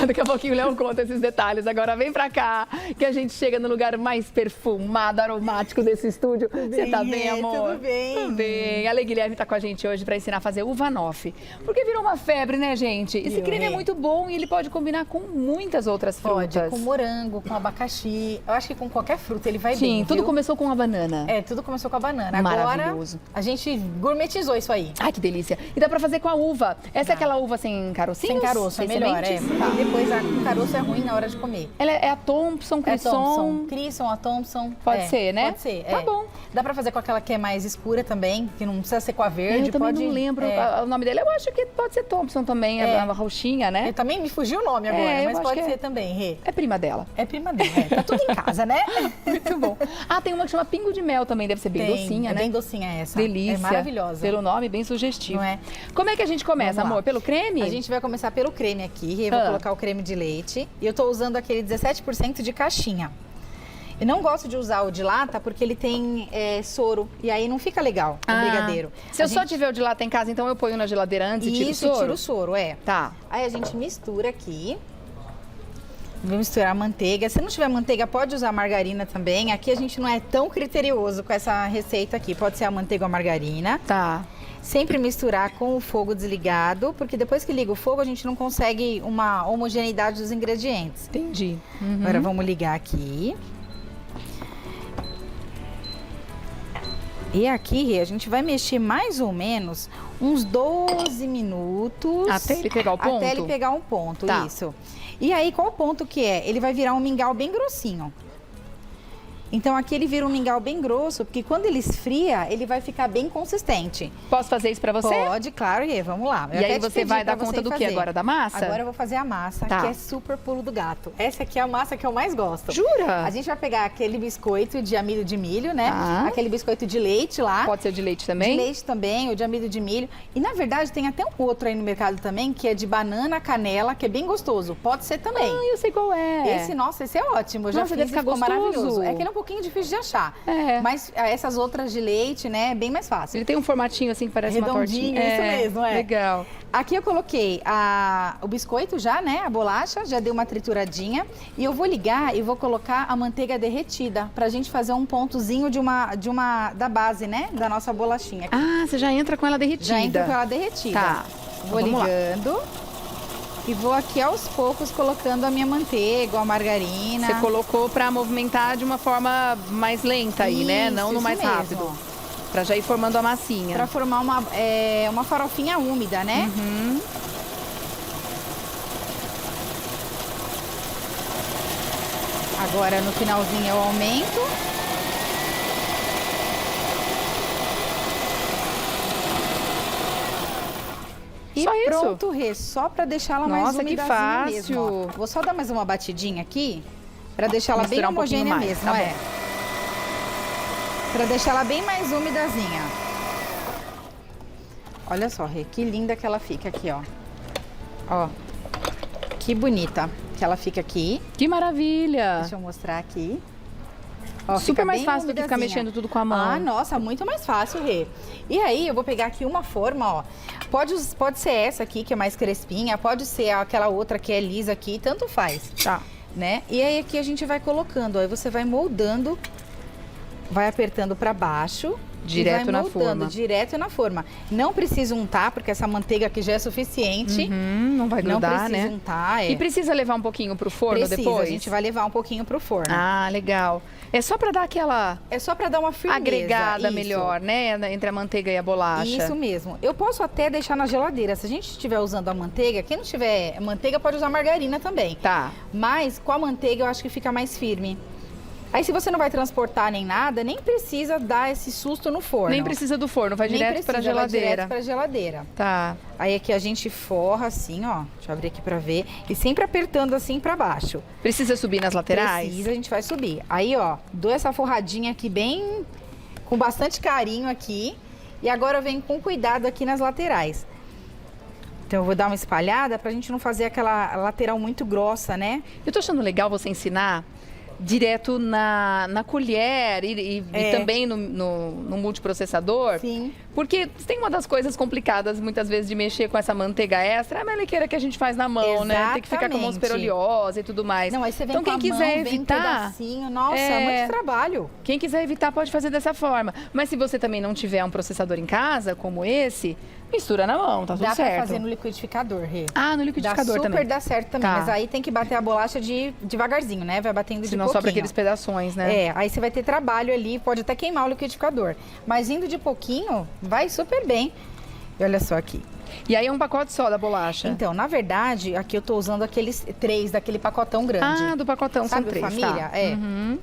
Daqui a pouquinho o Léo conta esses detalhes. Agora vem pra cá, que a gente chega no lugar mais perfumado, aromático desse estúdio. Você tá bem, amor? Tudo bem. Tudo bem. A Lê Guilherme tá com a gente hoje pra ensinar a fazer uva noff. Porque virou uma febre, né, gente? Esse creme é muito bom e ele pode combinar com muitas outras frutas. Pode, com morango, com abacaxi. Eu acho que com qualquer fruta ele vai bem, Sim, tudo viu? começou com a banana. É, tudo começou com a banana. Maravilhoso. Agora, a gente gourmetizou isso aí. Ai, que delícia. E dá pra fazer com a uva. Essa é aquela uva sem carocinhos? Sem caroço, é sem melhor, sementes? é. Tá. E depois o caroço é ruim na hora de comer. Ela é a Thompson, É Crisson? Thompson. Crisson, a Thompson. Pode ser, né? Pode ser, Tá bom. Dá pra fazer com aquela que é mais escura também, que não precisa ser com a verde. Eu também pode... não lembro o nome dela. Eu acho que pode ser Thompson também, a roxinha, né? Eu também me fugiu o nome agora, eu mas acho pode que ser também, Rê. É prima dela. É prima dela, Tá tudo em casa, né? Muito bom. Ah, tem uma que chama Pingo de Mel também, deve ser bem docinha, né? Bem docinha essa. Delícia. É maravilhosa. Pelo nome, bem sugestivo. Não é? Como é que a gente começa, Vamos lá. amor? Pelo creme? A gente vai começar pelo creme aqui. Eu vou colocar o creme de leite. E eu tô usando aquele 17% de caixinha. Eu não gosto de usar o de lata porque ele tem soro. E aí não fica legal o brigadeiro. Se eu só tiver o de lata em casa, então eu ponho na geladeira antes e tiro o Isso, soro? tira o soro, Tá. Aí a gente mistura aqui. Vou misturar a manteiga. Se não tiver manteiga, pode usar margarina também. Aqui a gente não é tão criterioso com essa receita aqui. Pode ser a manteiga ou a margarina. Tá. Sempre misturar com o fogo desligado, porque depois que liga o fogo, a gente não consegue uma homogeneidade dos ingredientes. Entendi. Agora vamos ligar aqui. E aqui, a gente vai mexer mais ou menos uns 12 minutos. Até ele pegar o ponto? Até ele pegar um ponto, Tá. isso. E aí, qual o ponto que é? Ele vai virar um mingau bem grossinho. Então, aqui ele vira um mingau bem grosso, porque quando ele esfria, ele vai ficar bem consistente. Posso fazer isso pra você? Pode, claro, e vamos lá. Eu E até aí te você pedi vai pra dar conta você do quê fazer. agora? Da massa? Agora eu vou fazer a massa, Tá. que é super pulo do gato. Essa aqui é a massa que eu mais gosto. Jura? A gente vai pegar aquele biscoito de amido de milho, né? Tá. Aquele biscoito de leite lá. Pode ser de leite também? De leite também, ou de amido de milho. E na verdade tem até um outro aí no mercado também, que é de banana, canela, que é bem gostoso. Pode ser também. Ah, eu sei qual é. Esse é ótimo. Eu já Nossa, fiz deve ficar e ficou gostoso. maravilhoso. É que ele é um pouquinho difícil de achar. É. Mas essas outras de leite, né, é bem mais fácil. Ele tem um formatinho assim que parece uma Redondinho, tortinha. isso mesmo, é. Legal. Aqui eu coloquei o biscoito já, né, a bolacha, já dei uma trituradinha. E eu vou ligar e vou colocar a manteiga derretida, pra gente fazer um pontozinho da base, né, da nossa bolachinha. Ah, você já entra com ela derretida. Já entra com ela derretida. Tá. Vou Vamos lá. ligando. E vou aqui aos poucos colocando a minha manteiga, a margarina. Você colocou pra movimentar de uma forma mais lenta aí, né? Não no Isso mais mesmo. rápido. Pra já ir formando a massinha. Pra formar uma farofinha úmida, né? Uhum. Agora no finalzinho eu aumento. E Só isso? pronto, Rê, só pra deixar ela mais Nossa, que umidazinha fácil. mesmo. Ó. Vou só dar mais uma batidinha aqui, pra deixar ela bem Misturar um pouquinho homogênea mais, mesmo, tá é. bom. Pra deixar ela bem mais umidazinha. Olha só, Rê, que linda que ela fica aqui, ó. Ó, que bonita que ela fica aqui. Que maravilha. Deixa eu mostrar aqui. Ó, Super fica mais bem fácil do que ficar umidazinha. mexendo tudo com a mão. Ah, nossa, muito mais fácil, Rê. E aí, eu vou pegar aqui uma forma, ó. Pode ser essa aqui, que é mais crespinha, pode ser aquela outra que é lisa aqui, tanto faz. Tá. Né? E aí, aqui a gente vai colocando, ó. Aí você vai moldando, vai apertando pra baixo. Direto e vai na moldando, forma. direto na forma. Não precisa untar, porque essa manteiga aqui já é suficiente. Não vai grudar, Não precisa né? untar, é. E precisa levar um pouquinho pro forno Precisa, depois? a gente vai levar um pouquinho pro forno. Ah, legal. É só pra dar aquela É só pra dar uma firmeza. agregada isso. melhor, né? Entre a manteiga e a bolacha. Isso mesmo. Eu posso até deixar na geladeira. Se a gente estiver usando a manteiga, quem não tiver manteiga pode usar margarina também. Tá. Mas com a manteiga eu acho que fica mais firme. Aí se você não vai transportar nem nada, nem precisa dar esse susto no forno. Nem precisa do forno, vai direto para a geladeira. Vai direto para a geladeira. Tá. Aí aqui a gente forra assim, ó. Deixa eu abrir aqui para ver. E sempre apertando assim para baixo. Precisa subir nas laterais? Precisa, a gente vai subir. Aí, ó, dou essa forradinha aqui bem... com bastante carinho aqui. E agora eu venho com cuidado aqui nas laterais. Então eu vou dar uma espalhada pra gente não fazer aquela lateral muito grossa, né? Eu tô achando legal você ensinar direto na colher e também no multiprocessador. Sim. Porque tem uma das coisas complicadas, muitas vezes, de mexer com essa manteiga extra, é a melequeira que a gente faz na mão, né? Tem que ficar com a mão super oleosa e tudo mais. Não, aí você vem então, com quem a quiser mão, vem evitar, um pedacinho. Nossa, muito trabalho. Quem quiser evitar pode fazer dessa forma. Mas se você também não tiver um processador em casa, como esse, mistura na mão, tá tudo certo. Dá pra fazer no liquidificador, Rê. Ah, no liquidificador também. Super dá certo também, Tá. mas aí tem que bater a bolacha devagarzinho, né? Vai batendo de pouquinho. Senão sobra aqueles pedaços, né? É, aí você vai ter trabalho ali, pode até queimar o liquidificador. Mas indo de pouquinho, vai super bem. E olha só aqui. E aí é um pacote só da bolacha? Então, na verdade, aqui eu tô usando aqueles 3 daquele pacotão grande. Ah, do pacotão, sabe, são 3, família? tá. É. Uhum.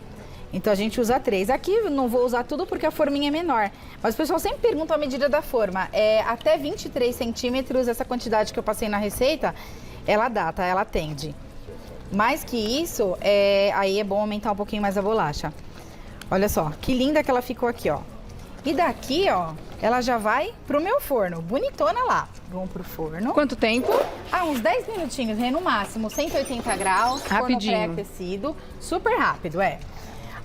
Então a gente usa 3. Aqui eu não vou usar tudo porque a forminha é menor. Mas o pessoal sempre pergunta a medida da forma. É até 23 centímetros, essa quantidade que eu passei na receita, ela dá, tá? Ela atende. Mais que isso, aí é bom aumentar um pouquinho mais a bolacha. Olha só, que linda que ela ficou aqui, ó. E daqui, ó, ela já vai pro meu forno. Bonitona lá. Vamos pro forno. Quanto tempo? Ah, uns 10 minutinhos, no máximo. 180 graus. Rapidinho. Forno pré-aquecido. Super rápido,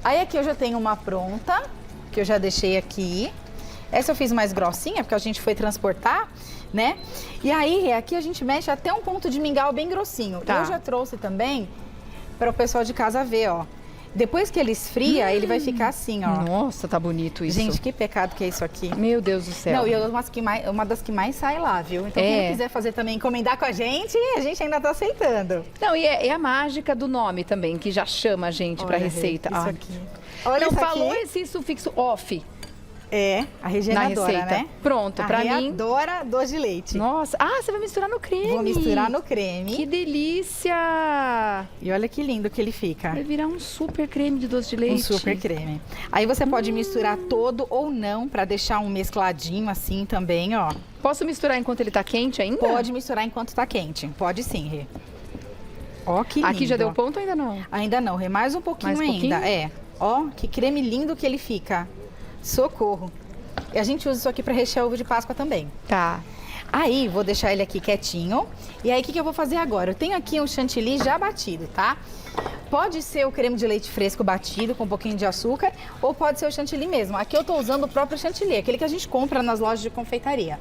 Aí aqui eu já tenho uma pronta, que eu já deixei aqui. Essa eu fiz mais grossinha, porque a gente foi transportar, né? E aí, aqui a gente mexe até um ponto de mingau bem grossinho. Tá. Eu já trouxe também para o pessoal de casa ver, ó. Depois que ele esfria, ele vai ficar assim, ó. Nossa, tá bonito isso. Gente, que pecado que é isso aqui. Meu Deus do céu. Não, e uma das que mais sai lá, viu? Então, quem quiser fazer também, encomendar com a gente ainda tá aceitando. Não, e é a mágica do nome também, que já chama a gente pra receita. Isso Ai. aqui. Olha Não isso falou aqui. esse sufixo off. É, a Regina na adora, receita. né? Pronto, pra mim. Adora doce de leite. Nossa, você vai misturar no creme. Vou misturar no creme. Que delícia! E olha que lindo que ele fica. Vai virar um super creme de doce de leite. Um super creme. Aí você pode misturar todo ou não, pra deixar um mescladinho assim também, ó. Posso misturar enquanto ele tá quente ainda? Pode misturar enquanto tá quente. Pode sim, Rê. Ó, que lindo. Aqui já deu ponto ou ainda não? Ainda não, Rê. Mais um pouquinho Mais um ainda. pouquinho? Ó, que creme lindo que ele fica. Socorro. E a gente usa isso aqui para rechear ovo de Páscoa também. Tá. Aí, vou deixar ele aqui quietinho. E aí, o que eu vou fazer agora? Eu tenho aqui um chantilly já batido, tá? Pode ser o creme de leite fresco batido com um pouquinho de açúcar, ou pode ser o chantilly mesmo. Aqui eu tô usando o próprio chantilly, aquele que a gente compra nas lojas de confeitaria.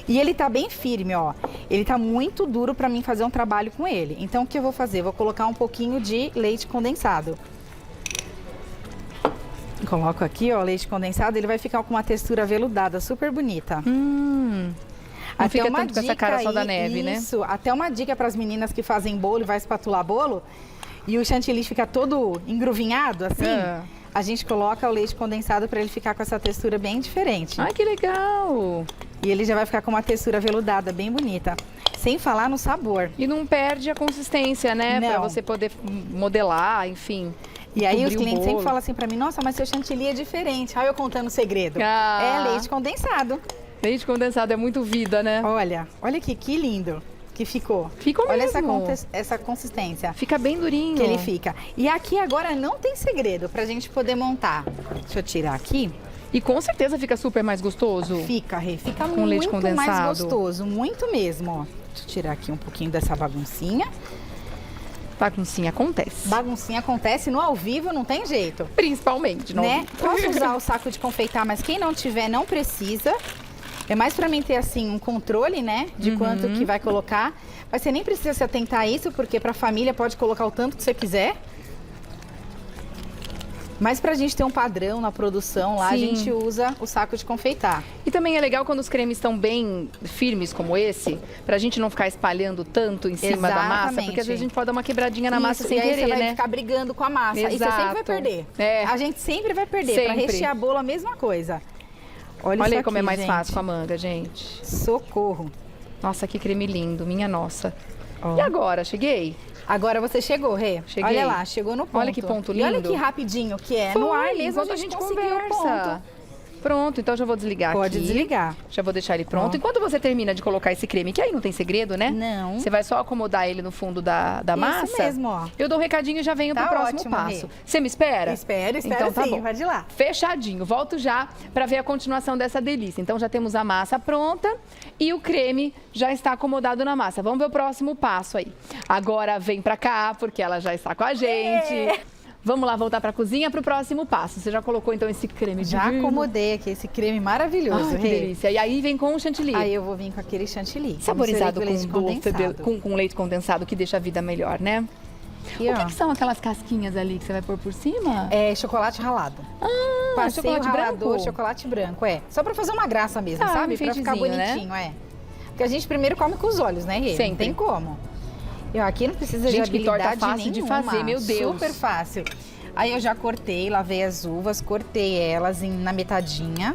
E ele tá bem firme, ó. Ele tá muito duro para mim fazer um trabalho com ele. Então, o que eu vou fazer? Vou colocar um pouquinho de leite condensado. Coloco aqui, ó, leite condensado, ele vai ficar com uma textura aveludada, super bonita. Não Até fica uma tanto com essa cara só da neve, né? Isso, até uma dica para as meninas que fazem bolo e vai espatular bolo, e o chantilly fica todo engruvinhado, assim, a gente coloca o leite condensado para ele ficar com essa textura bem diferente. Ai, que legal! E ele já vai ficar com uma textura aveludada, bem bonita. Sem falar no sabor. E não perde a consistência, né? Não. Pra você poder modelar, enfim. E aí os cobrir o clientes sempre bolo. falam assim pra mim, nossa, mas seu chantilly é diferente. Olha eu contando o segredo. Ah. É leite condensado. Leite condensado é muito vida, né? Olha aqui, que lindo que ficou. Ficou Olha mesmo. essa consistência. Fica bem durinho. Que ele fica. E aqui agora não tem segredo pra gente poder montar. Deixa eu tirar aqui. E com certeza fica super mais gostoso. Fica, Rê. Fica Com leite muito condensado. mais gostoso. Muito mesmo, ó. Deixa eu tirar aqui um pouquinho dessa baguncinha. Baguncinha acontece. Baguncinha acontece no ao vivo, não tem jeito. Principalmente, não. Né? Posso usar o saco de confeitar, mas quem não tiver não precisa. É mais pra mim ter assim um controle, né, de quanto que vai colocar. Mas você nem precisa se atentar a isso, porque pra família pode colocar o tanto que você quiser. Mas pra gente ter um padrão na produção lá, Sim. a gente usa o saco de confeitar. E também é legal quando os cremes estão bem firmes como esse, pra gente não ficar espalhando tanto em cima da massa, Exatamente. porque às vezes a gente pode dar uma quebradinha na massa Isso, sem e aí querer, você vai né? ficar brigando com a massa. E você sempre vai Exato. perder. É. A gente sempre vai perder. Pra Sempre. rechear bolo, a mesma coisa. Olha Olha isso aí como aqui, é mais gente. fácil com a manga, gente. Socorro. Nossa, que creme lindo, minha nossa. Ó. E agora, cheguei? Agora você chegou, Rê. Cheguei. Olha lá, chegou no ponto. Olha que ponto E olha lindo. que rapidinho que é. Foi, No ar mesmo enquanto a gente conseguiu conversa. o ponto. Pronto, então já vou desligar Pode aqui. desligar. Já vou deixar ele pronto. Ó. Enquanto você termina de colocar esse creme, que aí não tem segredo, né? Não. Você vai só acomodar ele no fundo da massa. Isso mesmo, ó. Eu dou um recadinho e já venho pro Tá próximo ótimo, passo. Rê. Você me espera? Espero então, tá sim, bom. vai de lá. Fechadinho. Volto já para ver a continuação dessa delícia. Então já temos a massa pronta e o creme já está acomodado na massa. Vamos ver o próximo passo aí. Agora vem para cá, porque ela já está com a gente. Vamos lá voltar para a cozinha para o próximo passo. Você já colocou então esse creme Já divino? acomodei aqui esse creme maravilhoso, Ai, que Rê. delícia. E aí vem com o chantilly. Aí eu vou vir com aquele chantilly. Saborizado com leite doce, condensado. com leite condensado, que deixa a vida melhor, né? E, O que, ó, que são aquelas casquinhas ali que você vai pôr por cima? É chocolate ralado. Chocolate Passeio ralador, branco? chocolate branco, é. Só pra fazer uma graça mesmo, Tá, sabe? um Pra ficar enfeitezinho, né? bonitinho, é. Porque a gente primeiro come com os olhos, né, Rê? Não Sempre. tem como. E ó, aqui não precisa Gente, de que torta habilidade fácil de nenhuma. fazer, meu Deus. Super fácil. Aí eu já cortei, lavei as uvas, cortei elas na metadinha.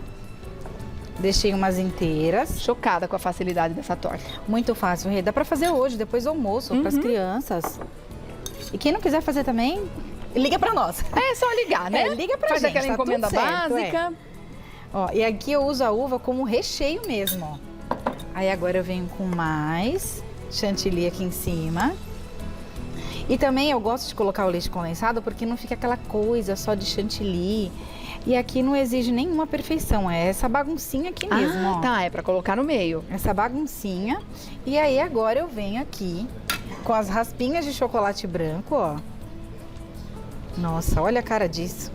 Deixei umas inteiras. Chocada com a facilidade dessa torta. Muito fácil, Rê. Dá pra fazer hoje, depois do almoço, pras crianças. E quem não quiser fazer também, liga pra nós. É só ligar, né? Liga pra Faz gente, aquela tá tudo encomenda certo, básica. Ó, e aqui eu uso a uva como recheio mesmo, ó. Aí agora eu venho com mais chantilly aqui em cima. E também eu gosto de colocar o leite condensado porque não fica aquela coisa só de chantilly. E aqui não exige nenhuma perfeição, é essa baguncinha aqui mesmo, ó. Tá, é pra colocar no meio. Essa baguncinha. E aí agora eu venho aqui com as raspinhas de chocolate branco, ó. Nossa, olha a cara disso.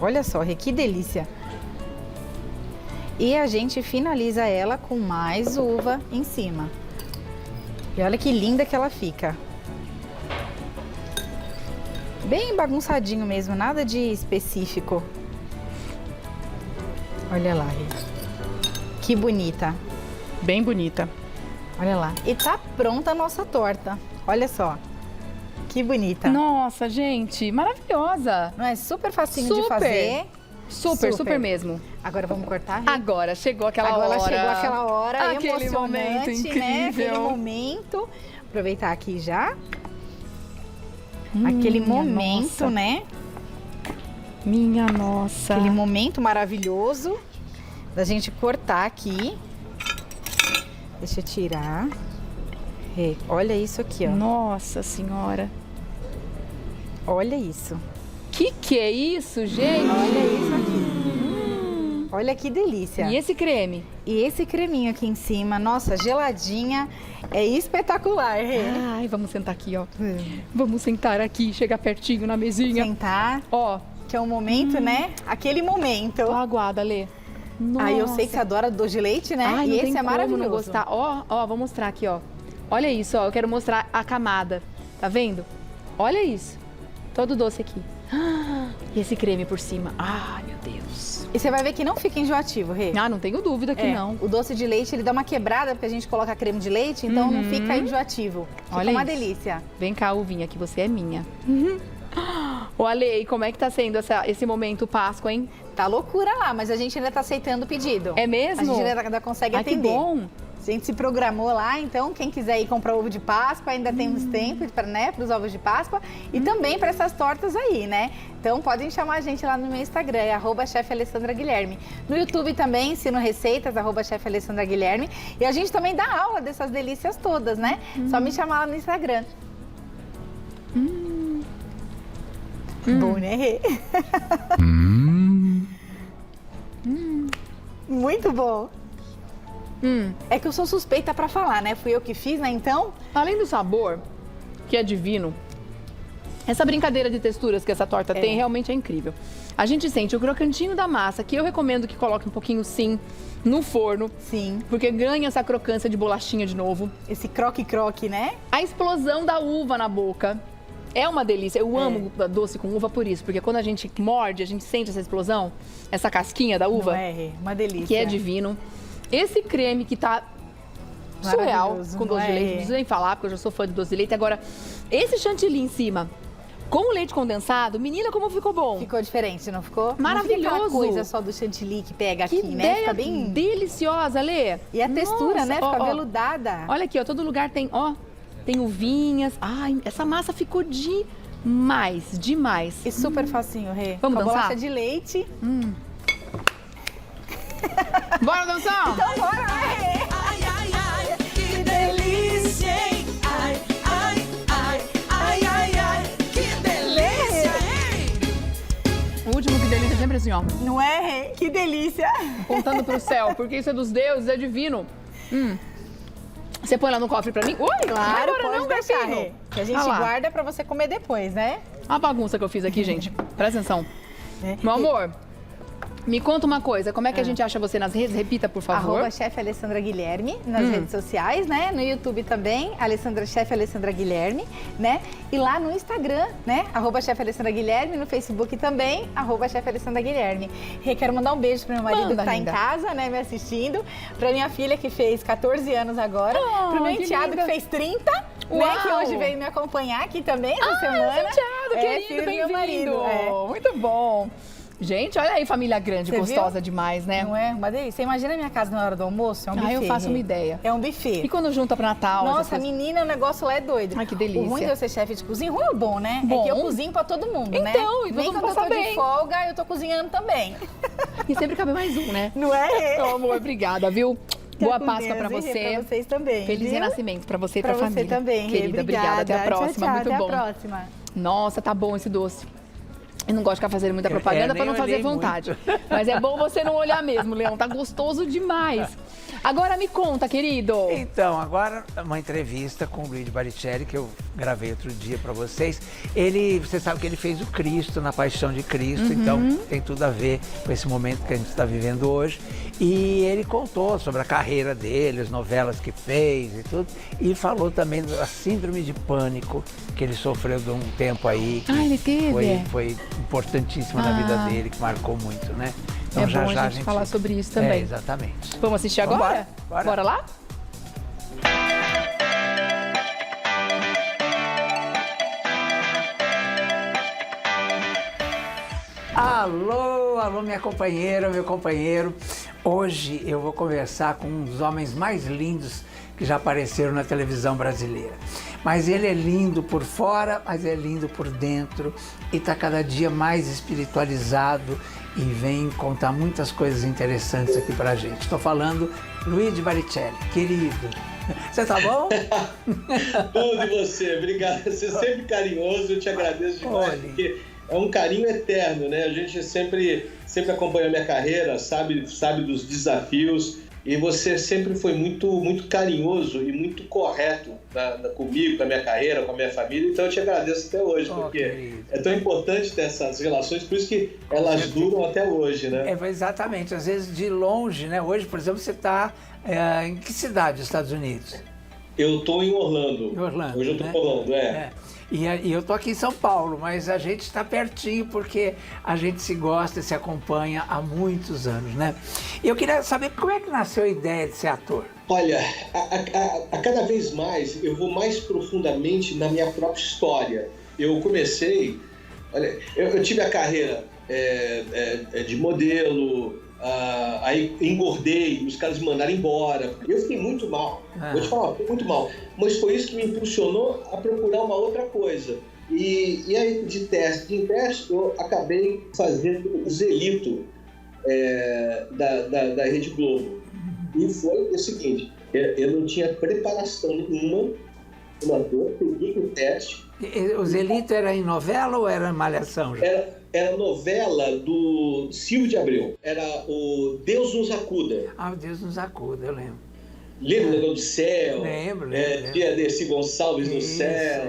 Olha só, Rê, que delícia. E a gente finaliza ela com mais uva em cima. E olha que linda que ela fica. Bem bagunçadinho mesmo, nada de específico. Olha lá, Rê. Que bonita. Bem bonita. Olha lá. E tá pronta a nossa torta. Olha só. Que bonita. Nossa, gente, maravilhosa. Não é super facinho de fazer? Super mesmo. Agora vamos cortar, Rê? Agora chegou aquela hora. Agora chegou aquela hora Aquele momento emocionante, né? Aquele incrível. momento. Aproveitar aqui já. Aquele momento, nossa. né? Minha nossa. Aquele momento maravilhoso da gente cortar aqui. Deixa eu tirar. Rê, olha isso aqui, ó. Nossa senhora. Olha isso. Que é isso, gente? Olha isso aqui. Olha que delícia. E esse creme? E esse creminho aqui em cima, nossa, geladinha, é espetacular, Rê. Ai, vamos sentar aqui, ó. Vamos sentar aqui, chegar pertinho na mesinha. Sentar, Ó, que é o momento, né? Aquele momento. ó aguada, Lê. Aí eu sei que você adora doce de leite, né? Ai, e não esse tem é como maravilhoso. não gostar. Ó, vou mostrar aqui, ó. Olha isso, ó. Eu quero mostrar a camada. Tá vendo? Olha isso. Todo doce aqui. E esse creme por cima. Ai, meu Deus. E você vai ver que não fica enjoativo, Rê. Ah, não tenho dúvida que não. O doce de leite, ele dá uma quebrada, porque a gente coloca creme de leite, então não fica enjoativo. Fica Olha uma isso. delícia. Vem cá, uvinha, que você é minha. Ô, Ale, e como é que tá sendo esse momento Páscoa, hein? Tá loucura lá, mas a gente ainda tá aceitando o pedido. É mesmo? A gente ainda consegue Ai, atender. que bom. A gente se programou lá, então quem quiser ir comprar ovo de Páscoa, ainda temos tempo para, né, os ovos de Páscoa e também para essas tortas aí, né? Então podem chamar a gente lá no meu Instagram, é @chefelessandraguilherme. No YouTube também ensino receitas, @chefelessandraguilherme. E a gente também dá aula dessas delícias todas, né? Só me chamar lá no Instagram. Bom, né, Rê? Muito bom. É que eu sou suspeita pra falar, né? Fui eu que fiz, né? Então, Além do sabor, que é divino, essa brincadeira de texturas que essa torta tem realmente é incrível. A gente sente o crocantinho da massa, que eu recomendo que coloque um pouquinho, sim, no forno. sim, Porque ganha essa crocância de bolachinha de novo. esse croque-croque, né? A explosão da uva na boca é uma delícia. Eu amo doce com uva por isso, porque quando a gente morde, a gente sente essa explosão, essa casquinha da uva, Não é, Rê? Uma delícia. que é divino. Esse creme que tá surreal Maravilhoso, com não doce de é? leite, não preciso nem falar, porque eu já sou fã de doce de leite. Agora, esse chantilly em cima, com o leite condensado, menina, como ficou bom. Ficou diferente, não ficou? Maravilhoso. Não fica aquela coisa só do chantilly que pega Que aqui, né? ideia Fica bem... deliciosa, Lê. E a textura, Nossa, né? ó, Fica ó. veludada. Olha aqui, ó, todo lugar tem, ó, tem uvinhas. Ai, essa massa ficou demais, demais. E super facinho, Rê. Vamos com a dançar? bolacha de leite. Bora dançar? Então bora, Rê. Ai, ai, ai, que delícia, hein? Ai, ai, ai, ai, ai, ai, que delícia, hein? O último que delícia é sempre assim, ó. Não é, Rê? Que delícia. Contando pro céu, porque isso é dos deuses, é divino. Você põe lá no cofre pra mim? Ui, Claro, agora pode não, deixar, Garfinho. Rê. Que a gente Ah lá. guarda pra você comer depois, né? A bagunça que eu fiz aqui, gente. Presta atenção. Meu amor, me conta uma coisa. Como é que a gente acha você nas redes? Repita, por favor. @chefe Alessandra Guilherme nas redes sociais, né? No YouTube também, chefe Alessandra Guilherme, né? E lá no Instagram, né? @chefe Alessandra Guilherme, no Facebook também, @chefe Alessandra Guilherme. Rê, quero mandar um beijo pro meu marido Manda, que tá linda. em casa, né? Me assistindo. Pra minha filha que fez 14 anos agora. Pro meu que enteado linda. que fez 30, né? Uau. Que hoje veio me acompanhar aqui também essa semana. Enteado, querido, filho do meu bem-vindo. marido. Muito bom. Gente, olha aí, família grande, Você gostosa viu? demais, né? Não é? Uma delícia. Você imagina a minha casa na hora do almoço? É um buffet. Eu faço Rê. uma ideia. É um buffet. E quando junta pro Natal? essas Nossa, coisas? menina, o negócio lá é doido. Ai, que delícia. O ruim de eu ser chefe de cozinha, ruim ou bom, né? Bom. É que eu cozinho pra todo mundo, né? Então, e todo Nem mundo quando eu passa tô bem. de folga, eu tô cozinhando também. E sempre cabe mais um, né? Não é? Meu amor, obrigada, viu? Boa com Páscoa Deus, pra e você. pra vocês também, Feliz viu? renascimento pra você e Pra pra você família. também, Rê. Querida, obrigada. Até a próxima. Tchau, Muito até bom. a próxima. Nossa, tá bom esse doce. Eu não gosto de ficar fazendo muita propaganda nem pra não fazer olhei vontade. muito. Mas é bom você não olhar mesmo, Leão. Tá gostoso demais. Agora me conta, querido. Então, agora uma entrevista com o Luigi Baricelli, que eu gravei outro dia para vocês. Você sabe que ele fez o Cristo na Paixão de Cristo, então tem tudo a ver com esse momento que a gente está vivendo hoje. E ele contou sobre a carreira dele, as novelas que fez e tudo. E falou também da síndrome de pânico que ele sofreu de um tempo aí. Que ele teve? Foi importantíssimo na vida dele, que marcou muito, né? Então, É bom a gente falar sobre isso também. Exatamente. Vamos assistir agora? Bora. Bora lá? Alô, minha companheira, meu companheiro. Hoje eu vou conversar com um dos homens mais lindos que já apareceram na televisão brasileira. Mas ele é lindo por fora, mas é lindo por dentro e está cada dia mais espiritualizado e vem contar muitas coisas interessantes aqui pra gente. Estou falando Luigi Baricelli, querido. Você tá bom? Bom de você, obrigado. Você é sempre carinhoso, eu te agradeço demais, porque é um carinho eterno, né? A gente sempre acompanhou a minha carreira, sabe dos desafios, e você sempre foi muito carinhoso e muito correto comigo, com a minha carreira, com a minha família, então eu te agradeço até hoje, porque querido, é tão importante ter essas relações, por isso que elas duram até hoje, né? Exatamente, às vezes de longe, né? Hoje, por exemplo, você está em que cidade dos Estados Unidos? Eu estou em Orlando. Hoje eu estou né? em Orlando, E eu tô aqui em São Paulo, mas a gente está pertinho porque a gente se gosta e se acompanha há muitos anos, né? E eu queria saber como é que nasceu a ideia de ser ator. Olha, a cada vez mais eu vou mais profundamente na minha própria história. Eu comecei, olha, eu tive a carreira de modelo, aí engordei, os caras me mandaram embora. Eu fiquei muito mal, vou te falar, fiquei muito mal. Mas foi isso que me impulsionou a procurar uma outra coisa. E aí, de teste eu acabei fazendo o Zelito da Rede Globo. E foi o seguinte, eu não tinha preparação nenhuma como ator, peguei o teste. O Zelito era em novela ou era em Malhação? Era novela do Silvio de Abreu. Era o Deus nos acuda. Ah, o Deus nos acuda, eu lembro. Lembra o negócio do céu? Lembro. Tia Dercy Gonçalves no céu.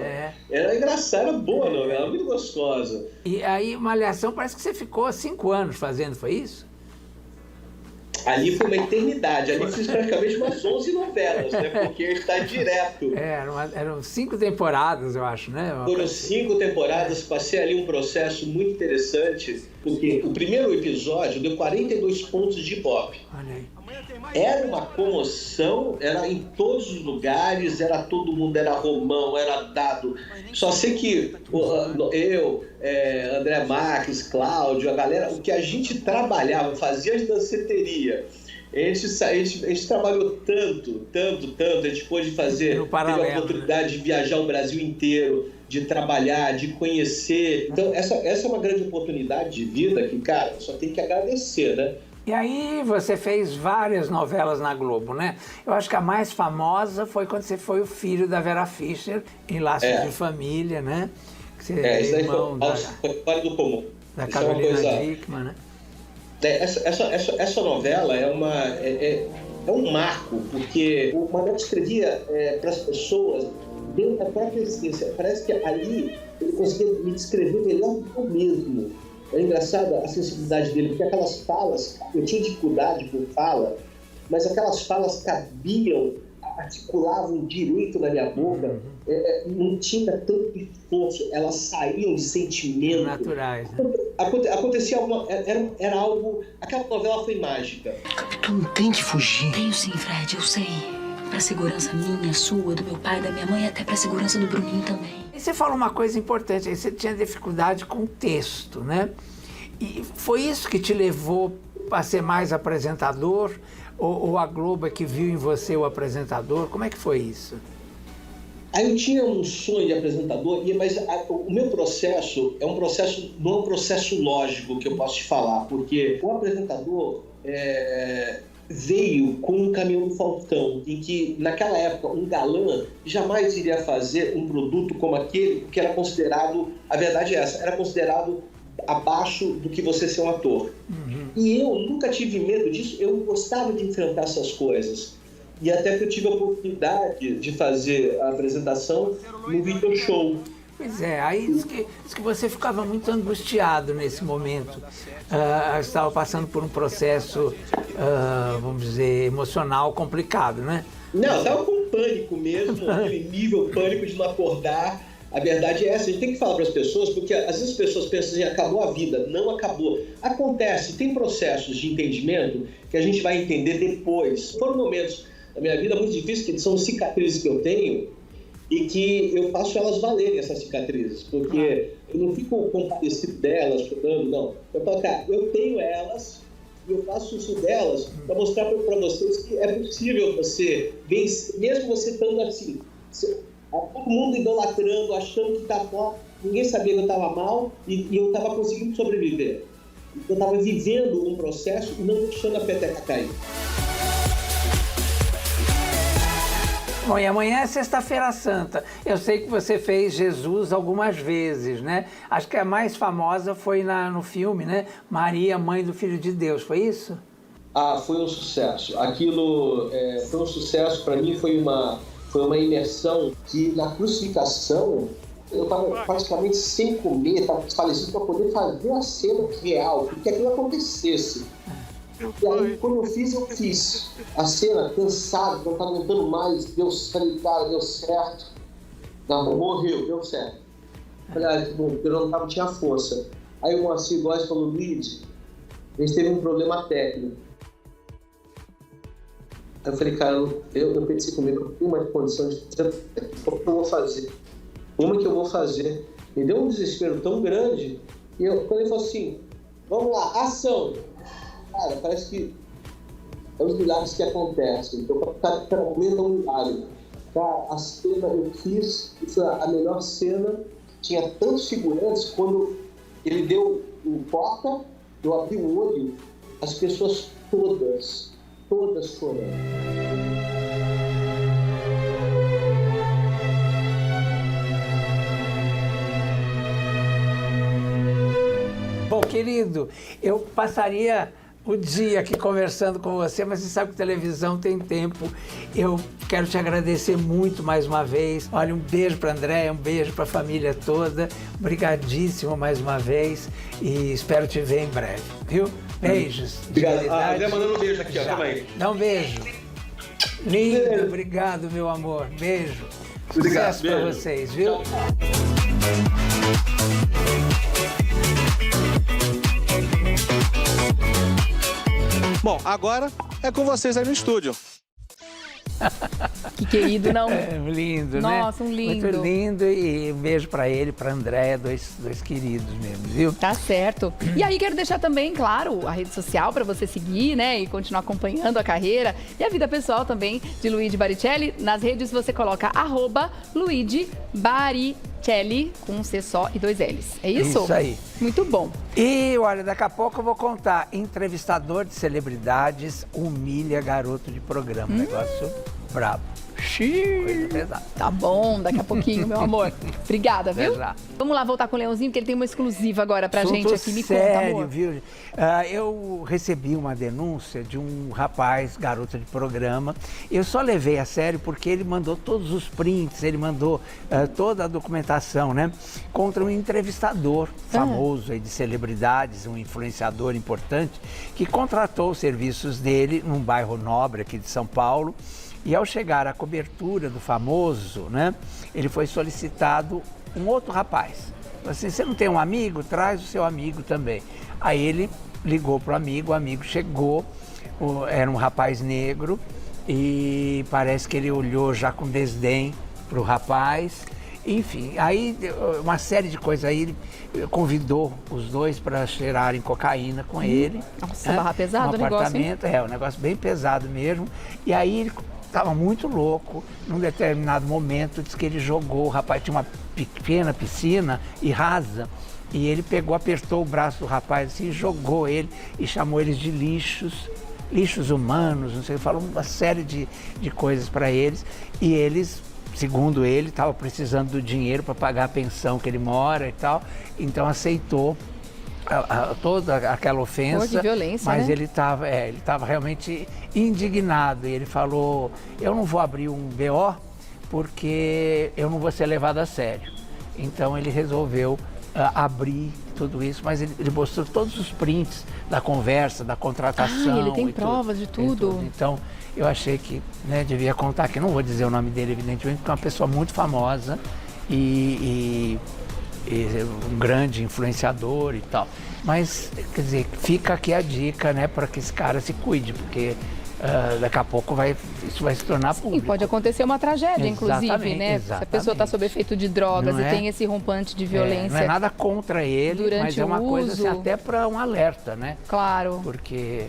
Era engraçado, era boa a novela, muito gostosa. E aí, Malhação, parece que você ficou 5 anos fazendo, foi isso? Ali foi uma eternidade, ali fiz praticamente umas 11 novelas, né? Porque está direto. Eram 5 temporadas, eu acho, né? Foram 5 temporadas, passei ali um processo muito interessante, porque o primeiro episódio deu 42 pontos de Ibope. Olha aí. Era uma comoção, era em todos os lugares, era todo mundo, era Romão, era dado. Só sei que eu, André Marques, Cláudio, a galera, o que a gente trabalhava, fazia de danceteria, A gente trabalhou tanto, a gente pôde fazer, teve a oportunidade de viajar o Brasil inteiro, de trabalhar, de conhecer. Então, essa é uma grande oportunidade de vida que, cara, só tem que agradecer, né? E aí você fez várias novelas na Globo, né? Eu acho que a mais famosa foi quando você foi o filho da Vera Fischer em Laços de Família, né? Que você isso aí irmão foi fora do comum. da Carolina Dickmann, né? Essa novela é um marco, porque o Manuel escrevia para as pessoas dentro da própria existência. Parece que ali ele conseguia me descrever melhor do que eu mesmo. É engraçado a sensibilidade dele, porque aquelas falas, eu tinha dificuldade por fala, mas aquelas falas cabiam, articulavam direito na minha boca, não tinha tanto esforço, elas saíam de sentimento. Naturais, né? Acontecia era algo... Aquela novela foi mágica. Tu não tem que fugir. Tenho sim, Fred, eu sei. Pra segurança minha, sua, do meu pai, da minha mãe, até pra segurança do Bruninho também. E você falou uma coisa importante, aí você tinha dificuldade com o texto, né? E foi isso que te levou a ser mais apresentador? Ou a Globo é que viu em você o apresentador? Como é que foi isso? Aí eu tinha um sonho de apresentador, mas o meu processo não é um processo lógico que eu posso te falar, porque o apresentador veio com um Caminhão do Faustão, em que, naquela época, um galã jamais iria fazer um produto como aquele, que era considerado, a verdade é essa, era considerado abaixo do que você ser um ator. E eu nunca tive medo disso, eu gostava de enfrentar essas coisas. E até que eu tive a oportunidade de fazer a apresentação no Video Show. Pois é, aí diz que você ficava muito angustiado nesse momento. Estava passando por um processo, vamos dizer, emocional complicado, né? Não, eu estava com pânico mesmo, aquele nível pânico de não acordar. A verdade é essa, a gente tem que falar para as pessoas, porque às vezes as pessoas pensam assim, acabou a vida. Não acabou. Acontece, tem processos de entendimento que a gente vai entender depois. Foram momentos da minha vida muito difíceis, que são cicatrizes que eu tenho, e que eu faço elas valerem, essas cicatrizes, porque eu não fico compadecido delas, chorando, não. Eu falo, cara, eu tenho elas e eu faço uso delas para mostrar para vocês que é possível você vencer, mesmo você estando assim, todo mundo idolatrando, achando que tá forte, ninguém sabia que eu estava mal e eu estava conseguindo sobreviver. Eu estava vivendo um processo e não deixando a peteca cair. Bom, e amanhã é Sexta-feira Santa. Eu sei que você fez Jesus algumas vezes, né? Acho que a mais famosa foi no filme, né? Maria, Mãe do Filho de Deus, foi isso? Foi um sucesso. Aquilo foi um sucesso, para mim foi uma imersão que na crucificação eu estava praticamente sem comer, estava desfalecido para poder fazer a cena real, porque aquilo acontecesse. E aí, quando eu fiz a cena, cansado, não estava aguentando mais, falei, cara, deu certo. Não, morreu, deu certo. Falei, bom, eu não tinha força. Aí o Moacir Góes falou, Luiz, a gente teve um problema técnico. Aí eu falei, cara, eu pensei comigo, eu não tenho mais condição de fazer, o que eu vou fazer? Como que eu vou fazer? Me deu um desespero tão grande, e quando ele falou assim, vamos lá, ação! Cara, parece que é os milagres que acontecem. Então, cada momento é um milagre. A cena eu fiz, foi a melhor cena. Tinha tantos figurantes, quando ele deu o porta, eu abri o olho, as pessoas todas chorando. Bom, querido, eu passaria o dia aqui conversando com você, mas você sabe que televisão tem tempo. Eu quero te agradecer muito mais uma vez. Olha, um beijo para a Andréia, um beijo para a família toda. Obrigadíssimo mais uma vez e espero te ver em breve, viu? Beijos. Obrigado. André mandando um beijo aqui, ó. Toma aí. Dá um beijo. Lindo, obrigado, meu amor. Beijo. Sucesso para vocês, viu? Bom, agora é com vocês aí no estúdio. Que querido, não? É, lindo, Nossa, né? um lindo. Muito lindo, e um beijo pra ele, pra André, dois queridos mesmo, viu? Tá certo. E aí quero deixar também, claro, a rede social para você seguir, né, e continuar acompanhando a carreira e a vida pessoal também de Luigi Baricelli. Nas redes você coloca @Luigi Baricelli com um C só e 2 L's. É isso? Isso aí. Muito bom. E olha, daqui a pouco eu vou contar, entrevistador de celebridades humilha garoto de programa, negócio brabo. Coisa pesada. Tá bom, daqui a pouquinho, meu amor. Obrigada, viu? Já. Vamos lá voltar com o Leãozinho, porque ele tem uma exclusiva agora pra gente aqui. Me conta, sério, amor. viu? Eu recebi uma denúncia de um rapaz, garoto de programa. Eu só levei a sério porque ele mandou todos os prints, ele mandou toda a documentação, né? Contra um entrevistador famoso aí de celebridades, um influenciador importante, que contratou os serviços dele num bairro nobre aqui de São Paulo. E ao chegar à cobertura do famoso, né, ele foi solicitado um outro rapaz. Falou assim, você não tem um amigo? Traz o seu amigo também. Aí ele ligou para o amigo chegou, era um rapaz negro e parece que ele olhou já com desdém para o rapaz. Enfim, aí uma série de coisas aí, ele convidou os dois para cheirarem cocaína com ele. Nossa, barra pesado o negócio, hein? Um negócio bem pesado mesmo. E aí ele estava muito louco, num determinado momento, disse que ele jogou, o rapaz tinha uma pequena piscina e rasa, e ele pegou, apertou o braço do rapaz assim, jogou ele e chamou eles de lixos humanos, não sei, falou uma série de coisas para eles, e eles, segundo ele, estavam precisando do dinheiro para pagar a pensão que ele mora e tal, então aceitou toda aquela ofensa. Pô, que violência, mas né? ele estava realmente indignado e ele falou, eu não vou abrir um BO porque eu não vou ser levado a sério. Então ele resolveu abrir tudo isso, mas ele mostrou todos os prints da conversa, da contratação. Ele tem provas de tudo. Então eu achei que devia contar aqui, não vou dizer o nome dele evidentemente, porque é uma pessoa muito famosa e um grande influenciador e tal. Mas, quer dizer, fica aqui a dica, né, para que esse cara se cuide, porque daqui a pouco isso vai se tornar público. E pode acontecer uma tragédia, inclusive, né? Exatamente. Se a pessoa está sob efeito de drogas Não e é? tem esse rompante de violência. Não é nada contra ele, durante mas é uma o coisa assim, uso. até para um alerta, né? Claro. Porque,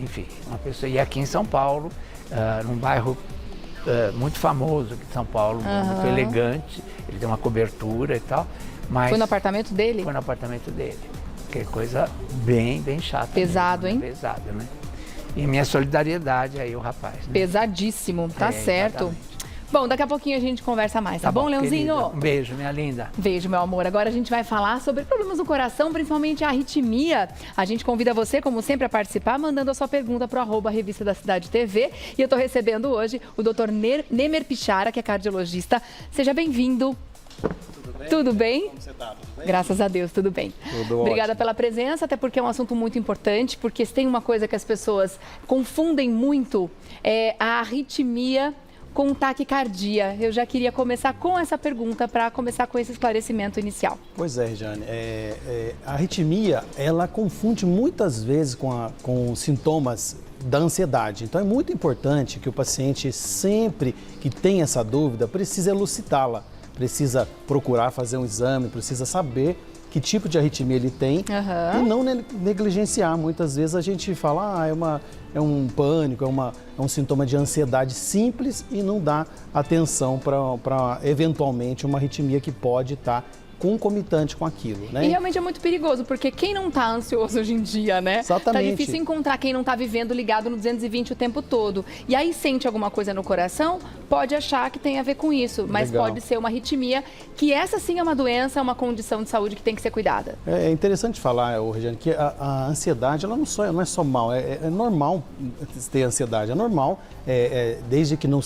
enfim, uma pessoa... E aqui em São Paulo, num bairro muito famoso aqui de São Paulo, muito elegante, ele tem uma cobertura e tal, mas... Foi no apartamento dele? Foi no apartamento dele. Que é coisa bem chata. Pesado, mesmo, hein? Pesado, né? E minha solidariedade aí, o rapaz. Né? Pesadíssimo, tá certo. Exatamente. Bom, daqui a pouquinho a gente conversa mais, tá bom, Leãozinho? Querida. Um beijo, minha linda. Beijo, meu amor. Agora a gente vai falar sobre problemas do coração, principalmente a arritmia. A gente convida você, como sempre, a participar, mandando a sua pergunta para o @Revista da Cidade TV. E eu tô recebendo hoje o Dr. Nemer Pichara, que é cardiologista. Seja bem-vindo. Tudo bem? Como você tá? Tudo bem? Graças a Deus, tudo bem. Tudo Obrigada ótimo. pela presença, até porque é um assunto muito importante, porque se tem uma coisa que as pessoas confundem muito, é a arritmia com taquicardia. Eu já queria começar com essa pergunta para começar com esse esclarecimento inicial. Pois é, Regiane. A arritmia, ela confunde muitas vezes com sintomas da ansiedade. Então é muito importante que o paciente, sempre que tem essa dúvida, precisa elucidá-la. Precisa procurar fazer um exame, precisa saber que tipo de arritmia ele tem e não negligenciar. Muitas vezes a gente fala, é um pânico, é um sintoma de ansiedade simples e não dá atenção para eventualmente uma arritmia que pode estar concomitante com aquilo, né? E realmente é muito perigoso, porque quem não tá ansioso hoje em dia, né? Exatamente. Tá difícil encontrar quem não tá vivendo ligado no 220 o tempo todo. E aí sente alguma coisa no coração, pode achar que tem a ver com isso, mas Legal. pode ser uma arritmia, que essa sim é uma doença, é uma condição de saúde que tem que ser cuidada. É interessante falar, Regiane, que a ansiedade ela não é só mal, é normal ter ansiedade, é normal, desde que não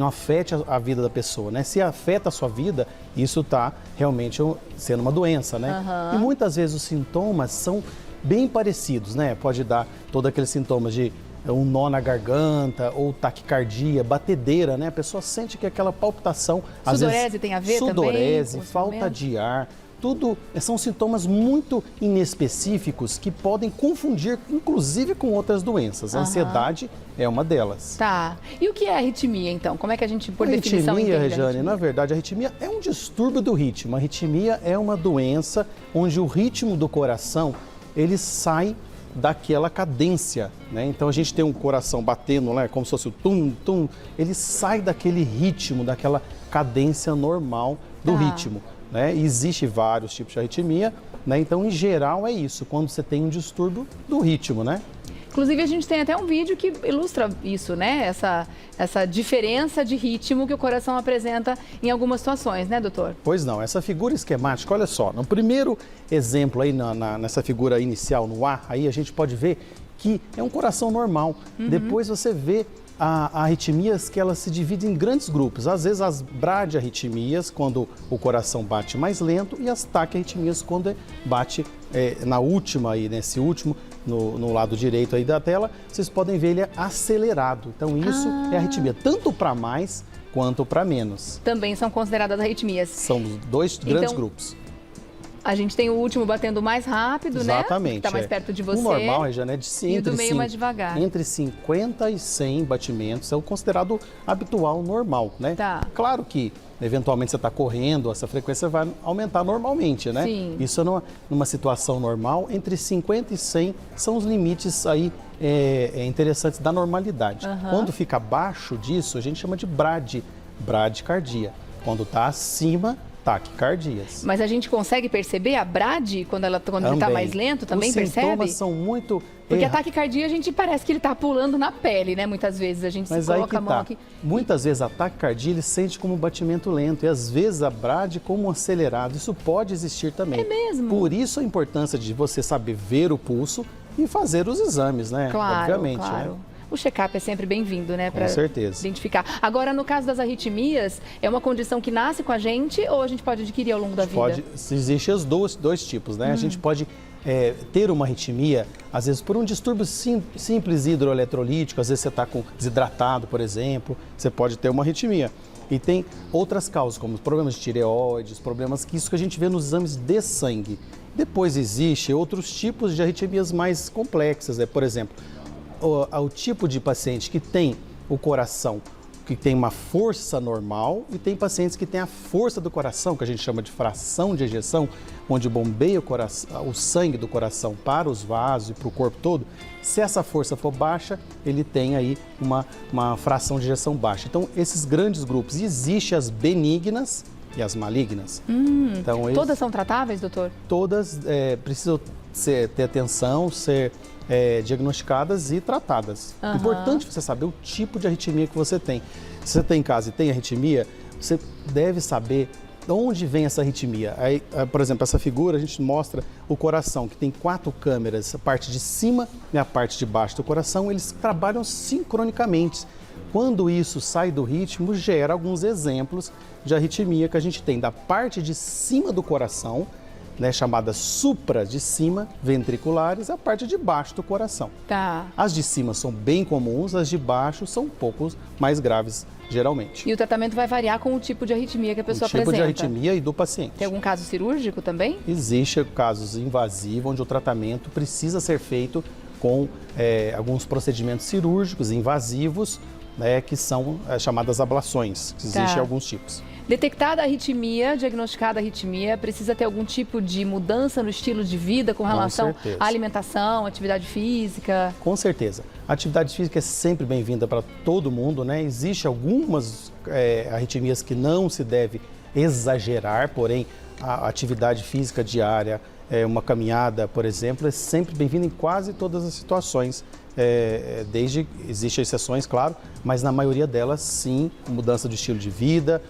afete a vida da pessoa, né? Se afeta a sua vida, isso está realmente sendo uma doença, né? E muitas vezes os sintomas são bem parecidos, né? Pode dar todos aqueles sintomas de um nó na garganta ou taquicardia, batedeira, né? A pessoa sente que aquela palpitação... Sudorese tem a ver também? Sudorese, falta de ar, tudo são sintomas muito inespecíficos que podem confundir, inclusive, com outras doenças. A ansiedade é uma delas. Tá. E o que é arritmia, então? Como é que a gente, por definição, entende a a arritmia, arritmia? na verdade, a arritmia é um distúrbio do ritmo. A arritmia é uma doença onde o ritmo do coração, ele sai daquela cadência, né? Então a gente tem um coração batendo, né? Como se fosse o tum-tum, ele sai daquele ritmo, daquela cadência normal do ritmo, né? E existe vários tipos de arritmia, né? Então, em geral, é isso, quando você tem um distúrbio do ritmo, né? Inclusive, a gente tem até um vídeo que ilustra isso, né? Essa diferença de ritmo que o coração apresenta em algumas situações, né, doutor? Pois não, essa figura esquemática, olha só, no primeiro exemplo aí, nessa figura inicial no A, aí a gente pode ver que é um coração normal. Depois você vê arritmias que elas se dividem em grandes grupos. Às vezes as bradiarritmias, quando o coração bate mais lento, e as taquiarritmias, quando bate na última aí, nesse último, no lado direito aí da tela, vocês podem ver ele acelerado. Então isso é arritmia, tanto para mais quanto para menos. Também são consideradas arritmias. São dois grandes grupos. A gente tem o último batendo mais rápido, Exatamente, né? Que está mais perto de você. O normal, Regiane, é de e o do meio mais devagar. Entre 50 e 100 batimentos é o considerado habitual, normal, né? Tá. Claro que, eventualmente, você está correndo, essa frequência vai aumentar normalmente, né? Sim. Isso numa situação normal, entre 50 e 100 são os limites aí interessantes da normalidade. Quando fica abaixo disso, a gente chama de bradicardia. Quando está acima, taquicardias. Mas a gente consegue perceber a bradi quando ele está mais lento? Também percebe? Os sintomas são muito... Porque a taquicardia, a gente parece que ele está pulando na pele, né? Muitas vezes a gente se coloca a mão aqui. Muitas vezes a taquicardia ele sente como um batimento lento e às vezes a bradi como um acelerado. Isso pode existir também. É mesmo? Por isso a importância de você saber ver o pulso e fazer os exames, né? Claro, obviamente, claro. Né? O check-up é sempre bem-vindo, né? Com certeza. Identificar. Agora, no caso das arritmias, é uma condição que nasce com a gente ou a gente pode adquirir ao longo da vida? Existem os dois tipos, né? A gente pode ter uma arritmia, às vezes por um distúrbio simples hidroeletrolítico, às vezes você está desidratado, por exemplo, você pode ter uma arritmia. E tem outras causas, como problemas de tireoides, problemas que a gente vê nos exames de sangue. Depois existem outros tipos de arritmias mais complexas, por exemplo, o tipo de paciente que tem o coração, que tem uma força normal, e tem pacientes que têm a força do coração, que a gente chama de fração de ejeção, onde bombeia o sangue do coração para os vasos e para o corpo todo. Se essa força for baixa, ele tem aí uma fração de ejeção baixa. Então, esses grandes grupos, existem as benignas e as malignas. Então, todas são tratáveis, doutor? Todas precisam ter atenção, ser diagnosticadas e tratadas. É importante você saber o tipo de arritmia que você tem. Se você tem em casa e tem arritmia, você deve saber de onde vem essa arritmia. Aí, por exemplo, essa figura a gente mostra o coração, que tem 4 câmeras, a parte de cima e a parte de baixo do coração, eles trabalham sincronicamente. Quando isso sai do ritmo, gera alguns exemplos de arritmia que a gente tem da parte de cima do coração, né, chamada supra de cima, ventriculares, a parte de baixo do coração. Tá. As de cima são bem comuns, as de baixo são um pouco mais graves, geralmente. E o tratamento vai variar com o tipo de arritmia que a pessoa apresenta? O tipo de arritmia e do paciente. Tem algum caso cirúrgico também? Existe casos invasivos, onde o tratamento precisa ser feito com alguns procedimentos cirúrgicos invasivos, né, que são chamadas ablações. Existem alguns tipos. Detectada a arritmia, diagnosticada a arritmia, precisa ter algum tipo de mudança no estilo de vida com relação à alimentação, atividade física? Com certeza. A atividade física é sempre bem-vinda para todo mundo, né? Existem algumas arritmias que não se deve exagerar, porém a atividade física diária, uma caminhada, por exemplo, é sempre bem-vinda em quase todas as situações. Existem exceções, claro, mas na maioria delas, sim, mudança de estilo de vida,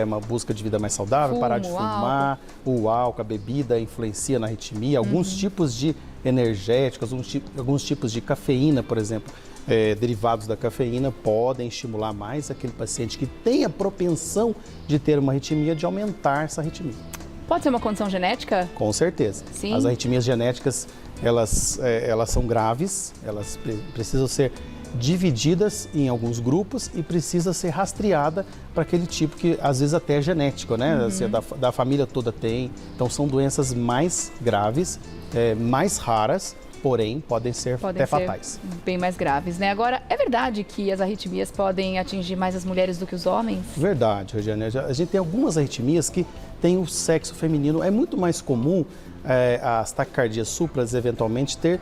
uma busca de vida mais saudável, parar de fumar, o álcool, a bebida influencia na arritmia, alguns tipos de energéticos, alguns tipos de cafeína, por exemplo, derivados da cafeína podem estimular mais aquele paciente que tem a propensão de ter uma arritmia, de aumentar essa arritmia. Pode ser uma condição genética? Com certeza. Sim. As arritmias genéticas, elas são graves, elas precisam ser divididas em alguns grupos e precisa ser rastreada para aquele tipo que às vezes até é genético, né? Assim, da família toda tem. Então são doenças mais graves, mais raras, porém podem ser até fatais. Bem mais graves, né? Agora, é verdade que as arritmias podem atingir mais as mulheres do que os homens? Verdade, Regiane. A gente tem algumas arritmias que têm o sexo feminino. É muito mais comum as taquicardias supras eventualmente ter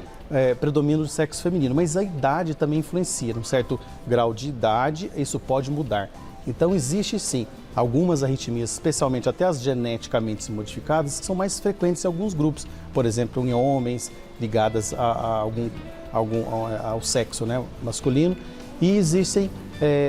predomínio do sexo feminino, mas a idade também influencia. Num certo grau de idade, isso pode mudar. Então, existe sim algumas arritmias, especialmente até as geneticamente modificadas, que são mais frequentes em alguns grupos. Por exemplo, em homens ligadas ao sexo, né, masculino. E existem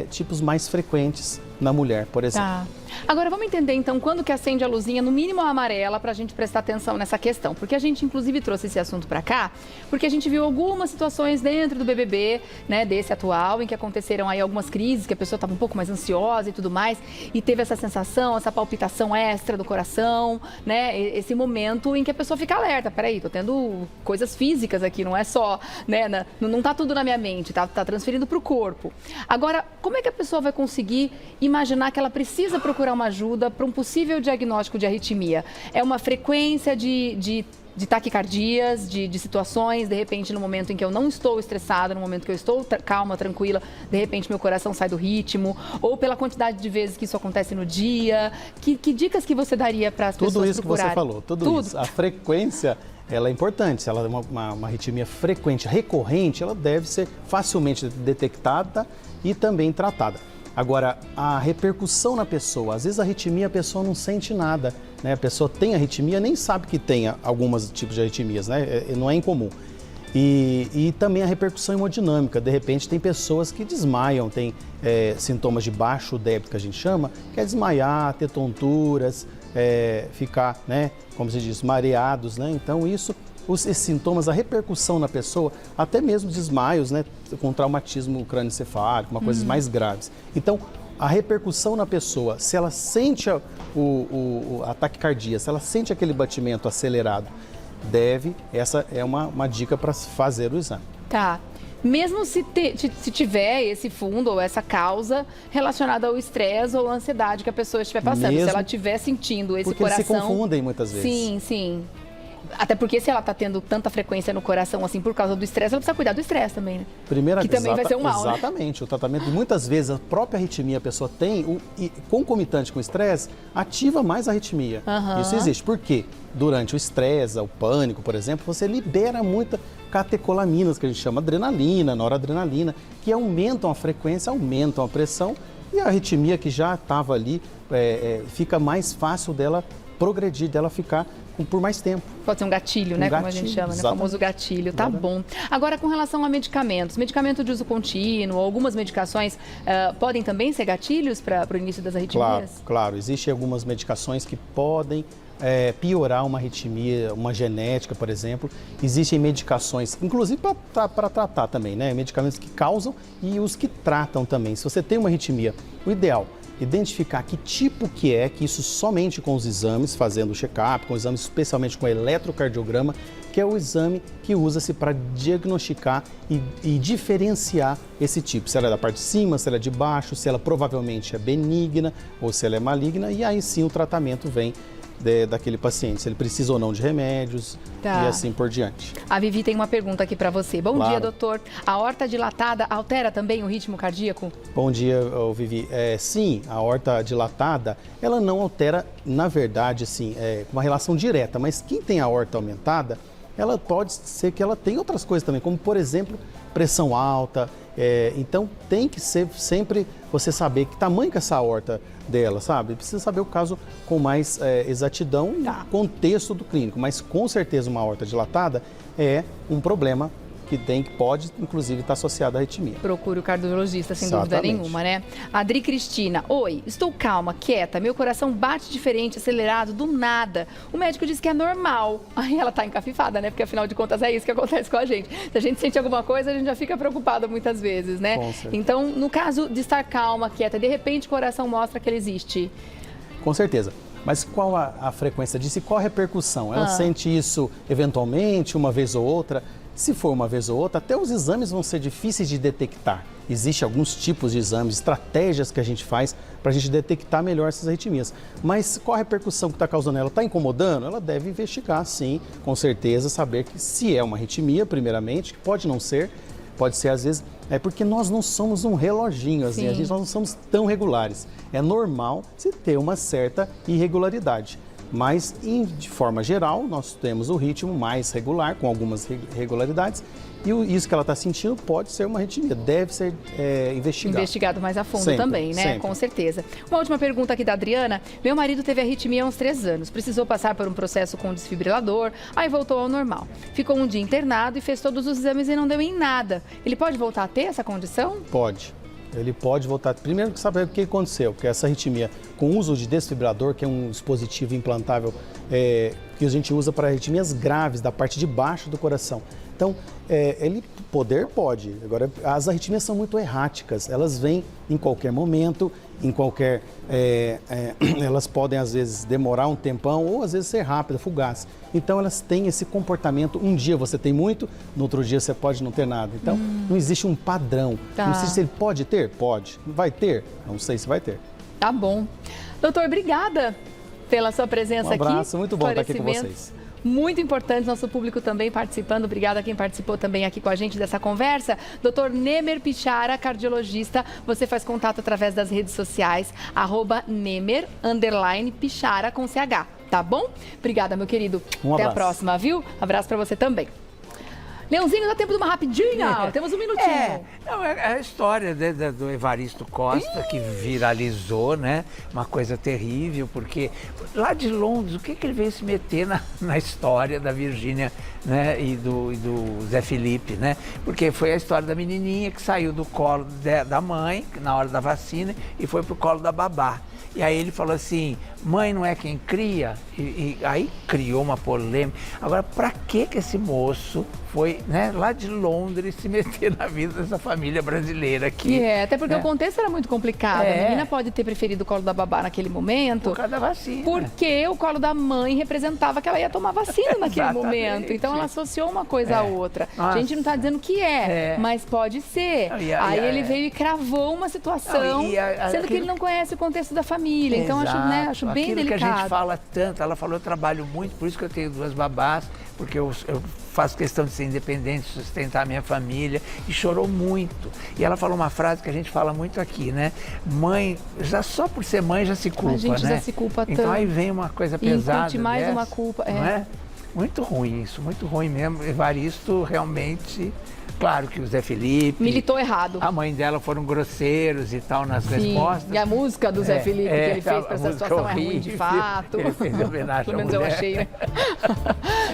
tipos mais frequentes na mulher, por exemplo. Tá. Agora, vamos entender, então, quando que acende a luzinha, no mínimo a amarela, para a gente prestar atenção nessa questão. Porque a gente, inclusive, trouxe esse assunto para cá, porque a gente viu algumas situações dentro do BBB, né, desse atual, em que aconteceram aí algumas crises, que a pessoa estava um pouco mais ansiosa e tudo mais, e teve essa sensação, essa palpitação extra do coração, né, esse momento em que a pessoa fica alerta. Peraí, tô tendo coisas físicas aqui, não é só, né, não tá tudo na minha mente, tá transferindo para o corpo. Agora, como é que a pessoa vai conseguir imaginar que ela precisa procurar uma ajuda para um possível diagnóstico de arritmia? É uma frequência de taquicardias, de situações, de repente no momento em que eu não estou estressada, no momento que eu estou calma, tranquila, de repente meu coração sai do ritmo, ou pela quantidade de vezes que isso acontece no dia. Que dicas que você daria para as pessoas procurarem? Tudo isso que você falou, tudo isso. A frequência, ela é importante. Se ela é uma arritmia frequente, recorrente, ela deve ser facilmente detectada e também tratada. Agora, a repercussão na pessoa, às vezes a arritmia a pessoa não sente nada, né? A pessoa tem arritmia, nem sabe que tem alguns tipos de arritmias, né? Não é incomum. E também a repercussão hemodinâmica, de repente tem pessoas que desmaiam, tem sintomas de baixo débito que a gente chama, que é desmaiar, ter tonturas, ficar, né, como se diz, mareados, né? Então esses sintomas, a repercussão na pessoa, até mesmo desmaios, né, com traumatismo crânioencefálico, coisas mais graves. Então, a repercussão na pessoa, se ela sente a taquicardia, se ela sente aquele batimento acelerado, essa é uma dica para fazer o exame. Tá. Mesmo se tiver esse fundo ou essa causa relacionada ao estresse ou à ansiedade que a pessoa estiver passando, se ela estiver sentindo esse porque coração... Porque eles se confundem muitas vezes. Sim, sim. Até porque se ela está tendo tanta frequência no coração assim por causa do estresse, ela precisa cuidar do estresse também, né? Que também vai ser um mal, exatamente. Né? O tratamento, muitas vezes, a própria arritmia a pessoa tem, e concomitante com o estresse, ativa mais a arritmia. Isso existe. Por quê? Durante o estresse, o pânico, por exemplo, você libera muita catecolaminas, que a gente chama adrenalina, noradrenalina, que aumentam a frequência, aumentam a pressão, e a arritmia que já estava ali, fica mais fácil dela progredir, dela ficar por mais tempo. Pode ser um gatilho, né? Como a gente chama, né? O famoso gatilho. Tá bom. Agora, com relação a medicamentos, medicamento de uso contínuo, algumas medicações podem também ser gatilhos para o início das arritmias? Claro. Existem algumas medicações que podem piorar uma arritmia, uma genética, por exemplo. Existem medicações, inclusive para tratar também, né? Medicamentos que causam e os que tratam também. Se você tem uma arritmia, o ideal identificar que tipo que é, que isso somente com os exames, fazendo o check-up, com exames especialmente com o eletrocardiograma, que é o exame que usa-se para diagnosticar e diferenciar esse tipo, se ela é da parte de cima, se ela é de baixo, se ela provavelmente é benigna ou se ela é maligna, e aí sim o tratamento vem daquele paciente, se ele precisa ou não de remédios e assim por diante. A Vivi tem uma pergunta aqui para você. Bom dia, doutor. A aorta dilatada altera também o ritmo cardíaco? Bom dia, Vivi. Sim, a aorta dilatada, ela não altera, na verdade, assim, uma relação direta, mas quem tem a aorta aumentada, ela pode ser que ela tenha outras coisas também, como, por exemplo, pressão alta. Então, tem que ser sempre você saber que tamanho que é essa aorta dela, sabe? Precisa saber o caso com mais exatidão e contexto do clínico, mas com certeza uma aorta dilatada é um problema que pode, inclusive, estar associado à arritmia. Procure o cardiologista, sem dúvida nenhuma, né? Adri Cristina, oi, estou calma, quieta, meu coração bate diferente, acelerado, do nada. O médico disse que é normal. Aí ela tá encafifada, né? Porque afinal de contas é isso que acontece com a gente. Se a gente sente alguma coisa, a gente já fica preocupada muitas vezes, né? Então, no caso de estar calma, quieta, de repente o coração mostra que ele existe. Com certeza. Mas qual a frequência disso e qual a repercussão? Ela sente isso eventualmente, uma vez ou outra? Se for uma vez ou outra, até os exames vão ser difíceis de detectar. Existem alguns tipos de exames, estratégias que a gente faz para a gente detectar melhor essas arritmias. Mas qual a repercussão que está causando ela? Está incomodando? Ela deve investigar, sim, com certeza, saber que se é uma arritmia, primeiramente, que pode não ser, pode ser às vezes, é porque nós não somos um reloginho, assim, nós não somos tão regulares. É normal se ter uma certa irregularidade. Mas, de forma geral, nós temos o ritmo mais regular, com algumas irregularidades, e isso que ela está sentindo pode ser uma arritmia, deve ser investigado. Investigado mais a fundo sempre, também, né? Sempre. Com certeza. Uma última pergunta aqui da Adriana. Meu marido teve arritmia há uns 3 anos, precisou passar por um processo com desfibrilador, aí voltou ao normal. Ficou um dia internado e fez todos os exames e não deu em nada. Ele pode voltar a ter essa condição? Pode. Ele pode voltar. Primeiro, saber o que aconteceu, porque essa arritmia, com o uso de desfibrilador, que é um dispositivo implantável que a gente usa para arritmias graves da parte de baixo do coração. Então, ele pode. Agora, as arritmias são muito erráticas. Elas vêm em qualquer momento, em qualquer... elas podem, às vezes, demorar um tempão ou, às vezes, ser rápida, fugaz. Então, elas têm esse comportamento. Um dia você tem muito, no outro dia você pode não ter nada. Então, não existe um padrão. Tá. Não sei se ele pode ter? Pode. Vai ter? Não sei se vai ter. Tá bom. Doutor, obrigada pela sua presença aqui. Um abraço, muito bom estar aqui com vocês. Muito importante, nosso público também participando. Obrigada a quem participou também aqui com a gente dessa conversa. Dr. Nemer Pichara, cardiologista. Você faz contato através das redes sociais, @Nemer_Pichara com CH, tá bom? Obrigada, meu querido. Até a próxima, viu? Abraço pra você também. Leãozinho, dá tempo de uma rapidinha? Temos um minutinho. É a história do Evaristo Costa, que viralizou, né? Uma coisa terrível, porque lá de Londres, o que ele veio se meter na história da Virgínia, né? E do Zé Felipe, né? Porque foi a história da menininha que saiu do colo da mãe, na hora da vacina, e foi pro colo da babá. E aí ele falou assim, mãe não é quem cria? E aí criou uma polêmica. Agora, pra que esse moço foi, né, lá de Londres se meter na vida dessa família brasileira aqui? Até porque o contexto era muito complicado. A menina pode ter preferido o colo da babá naquele momento. Por causa da vacina. Porque o colo da mãe representava que ela ia tomar vacina naquele momento. Então ela associou uma coisa à outra. Nossa. A gente não está dizendo que mas pode ser. Aí ele veio e cravou uma situação, sendo que ele não conhece o contexto da família. Então acho bem aquilo delicado. Que a gente fala tanto, ela falou, eu trabalho muito, por isso que eu tenho 2 babás, porque eu faço questão de ser independente, sustentar a minha família, e chorou muito. E ela falou uma frase que a gente fala muito aqui, né? Mãe, já só por ser mãe já se culpa, a gente né? já se culpa tanto. Então aí vem uma coisa pesada. E mais dessa, uma culpa. Não é? Muito ruim isso, muito ruim mesmo. Evaristo realmente... Claro que o Zé Felipe... militou errado. A mãe dela foram grosseiros e tal nas respostas. E a música do Zé Felipe que ele fez para essa situação é ruim, de fato. Ele fez homenagem Pelo menos eu achei, né?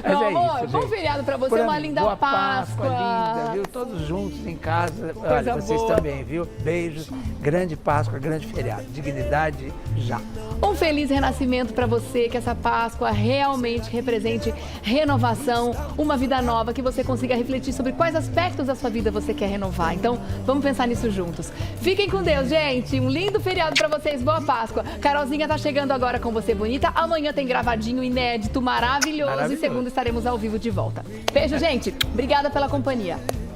Meu amor, bom feriado para você, uma linda boa Páscoa. Linda, viu? Todos juntos em casa. Coisa Olha, vocês boa. também, viu? Beijos, grande Páscoa, grande feriado. Dignidade já. Um feliz renascimento para você, que essa Páscoa realmente represente renovação, uma vida nova, que você consiga refletir sobre quais aspectos da sua vida você quer renovar. Então, vamos pensar nisso juntos. Fiquem com Deus, gente. Um lindo feriado para vocês. Boa Páscoa. Carolzinha tá chegando agora com Você Bonita. Amanhã tem gravadinho inédito, maravilhoso. E segunda estaremos ao vivo de volta. Beijo, gente. Obrigada pela companhia.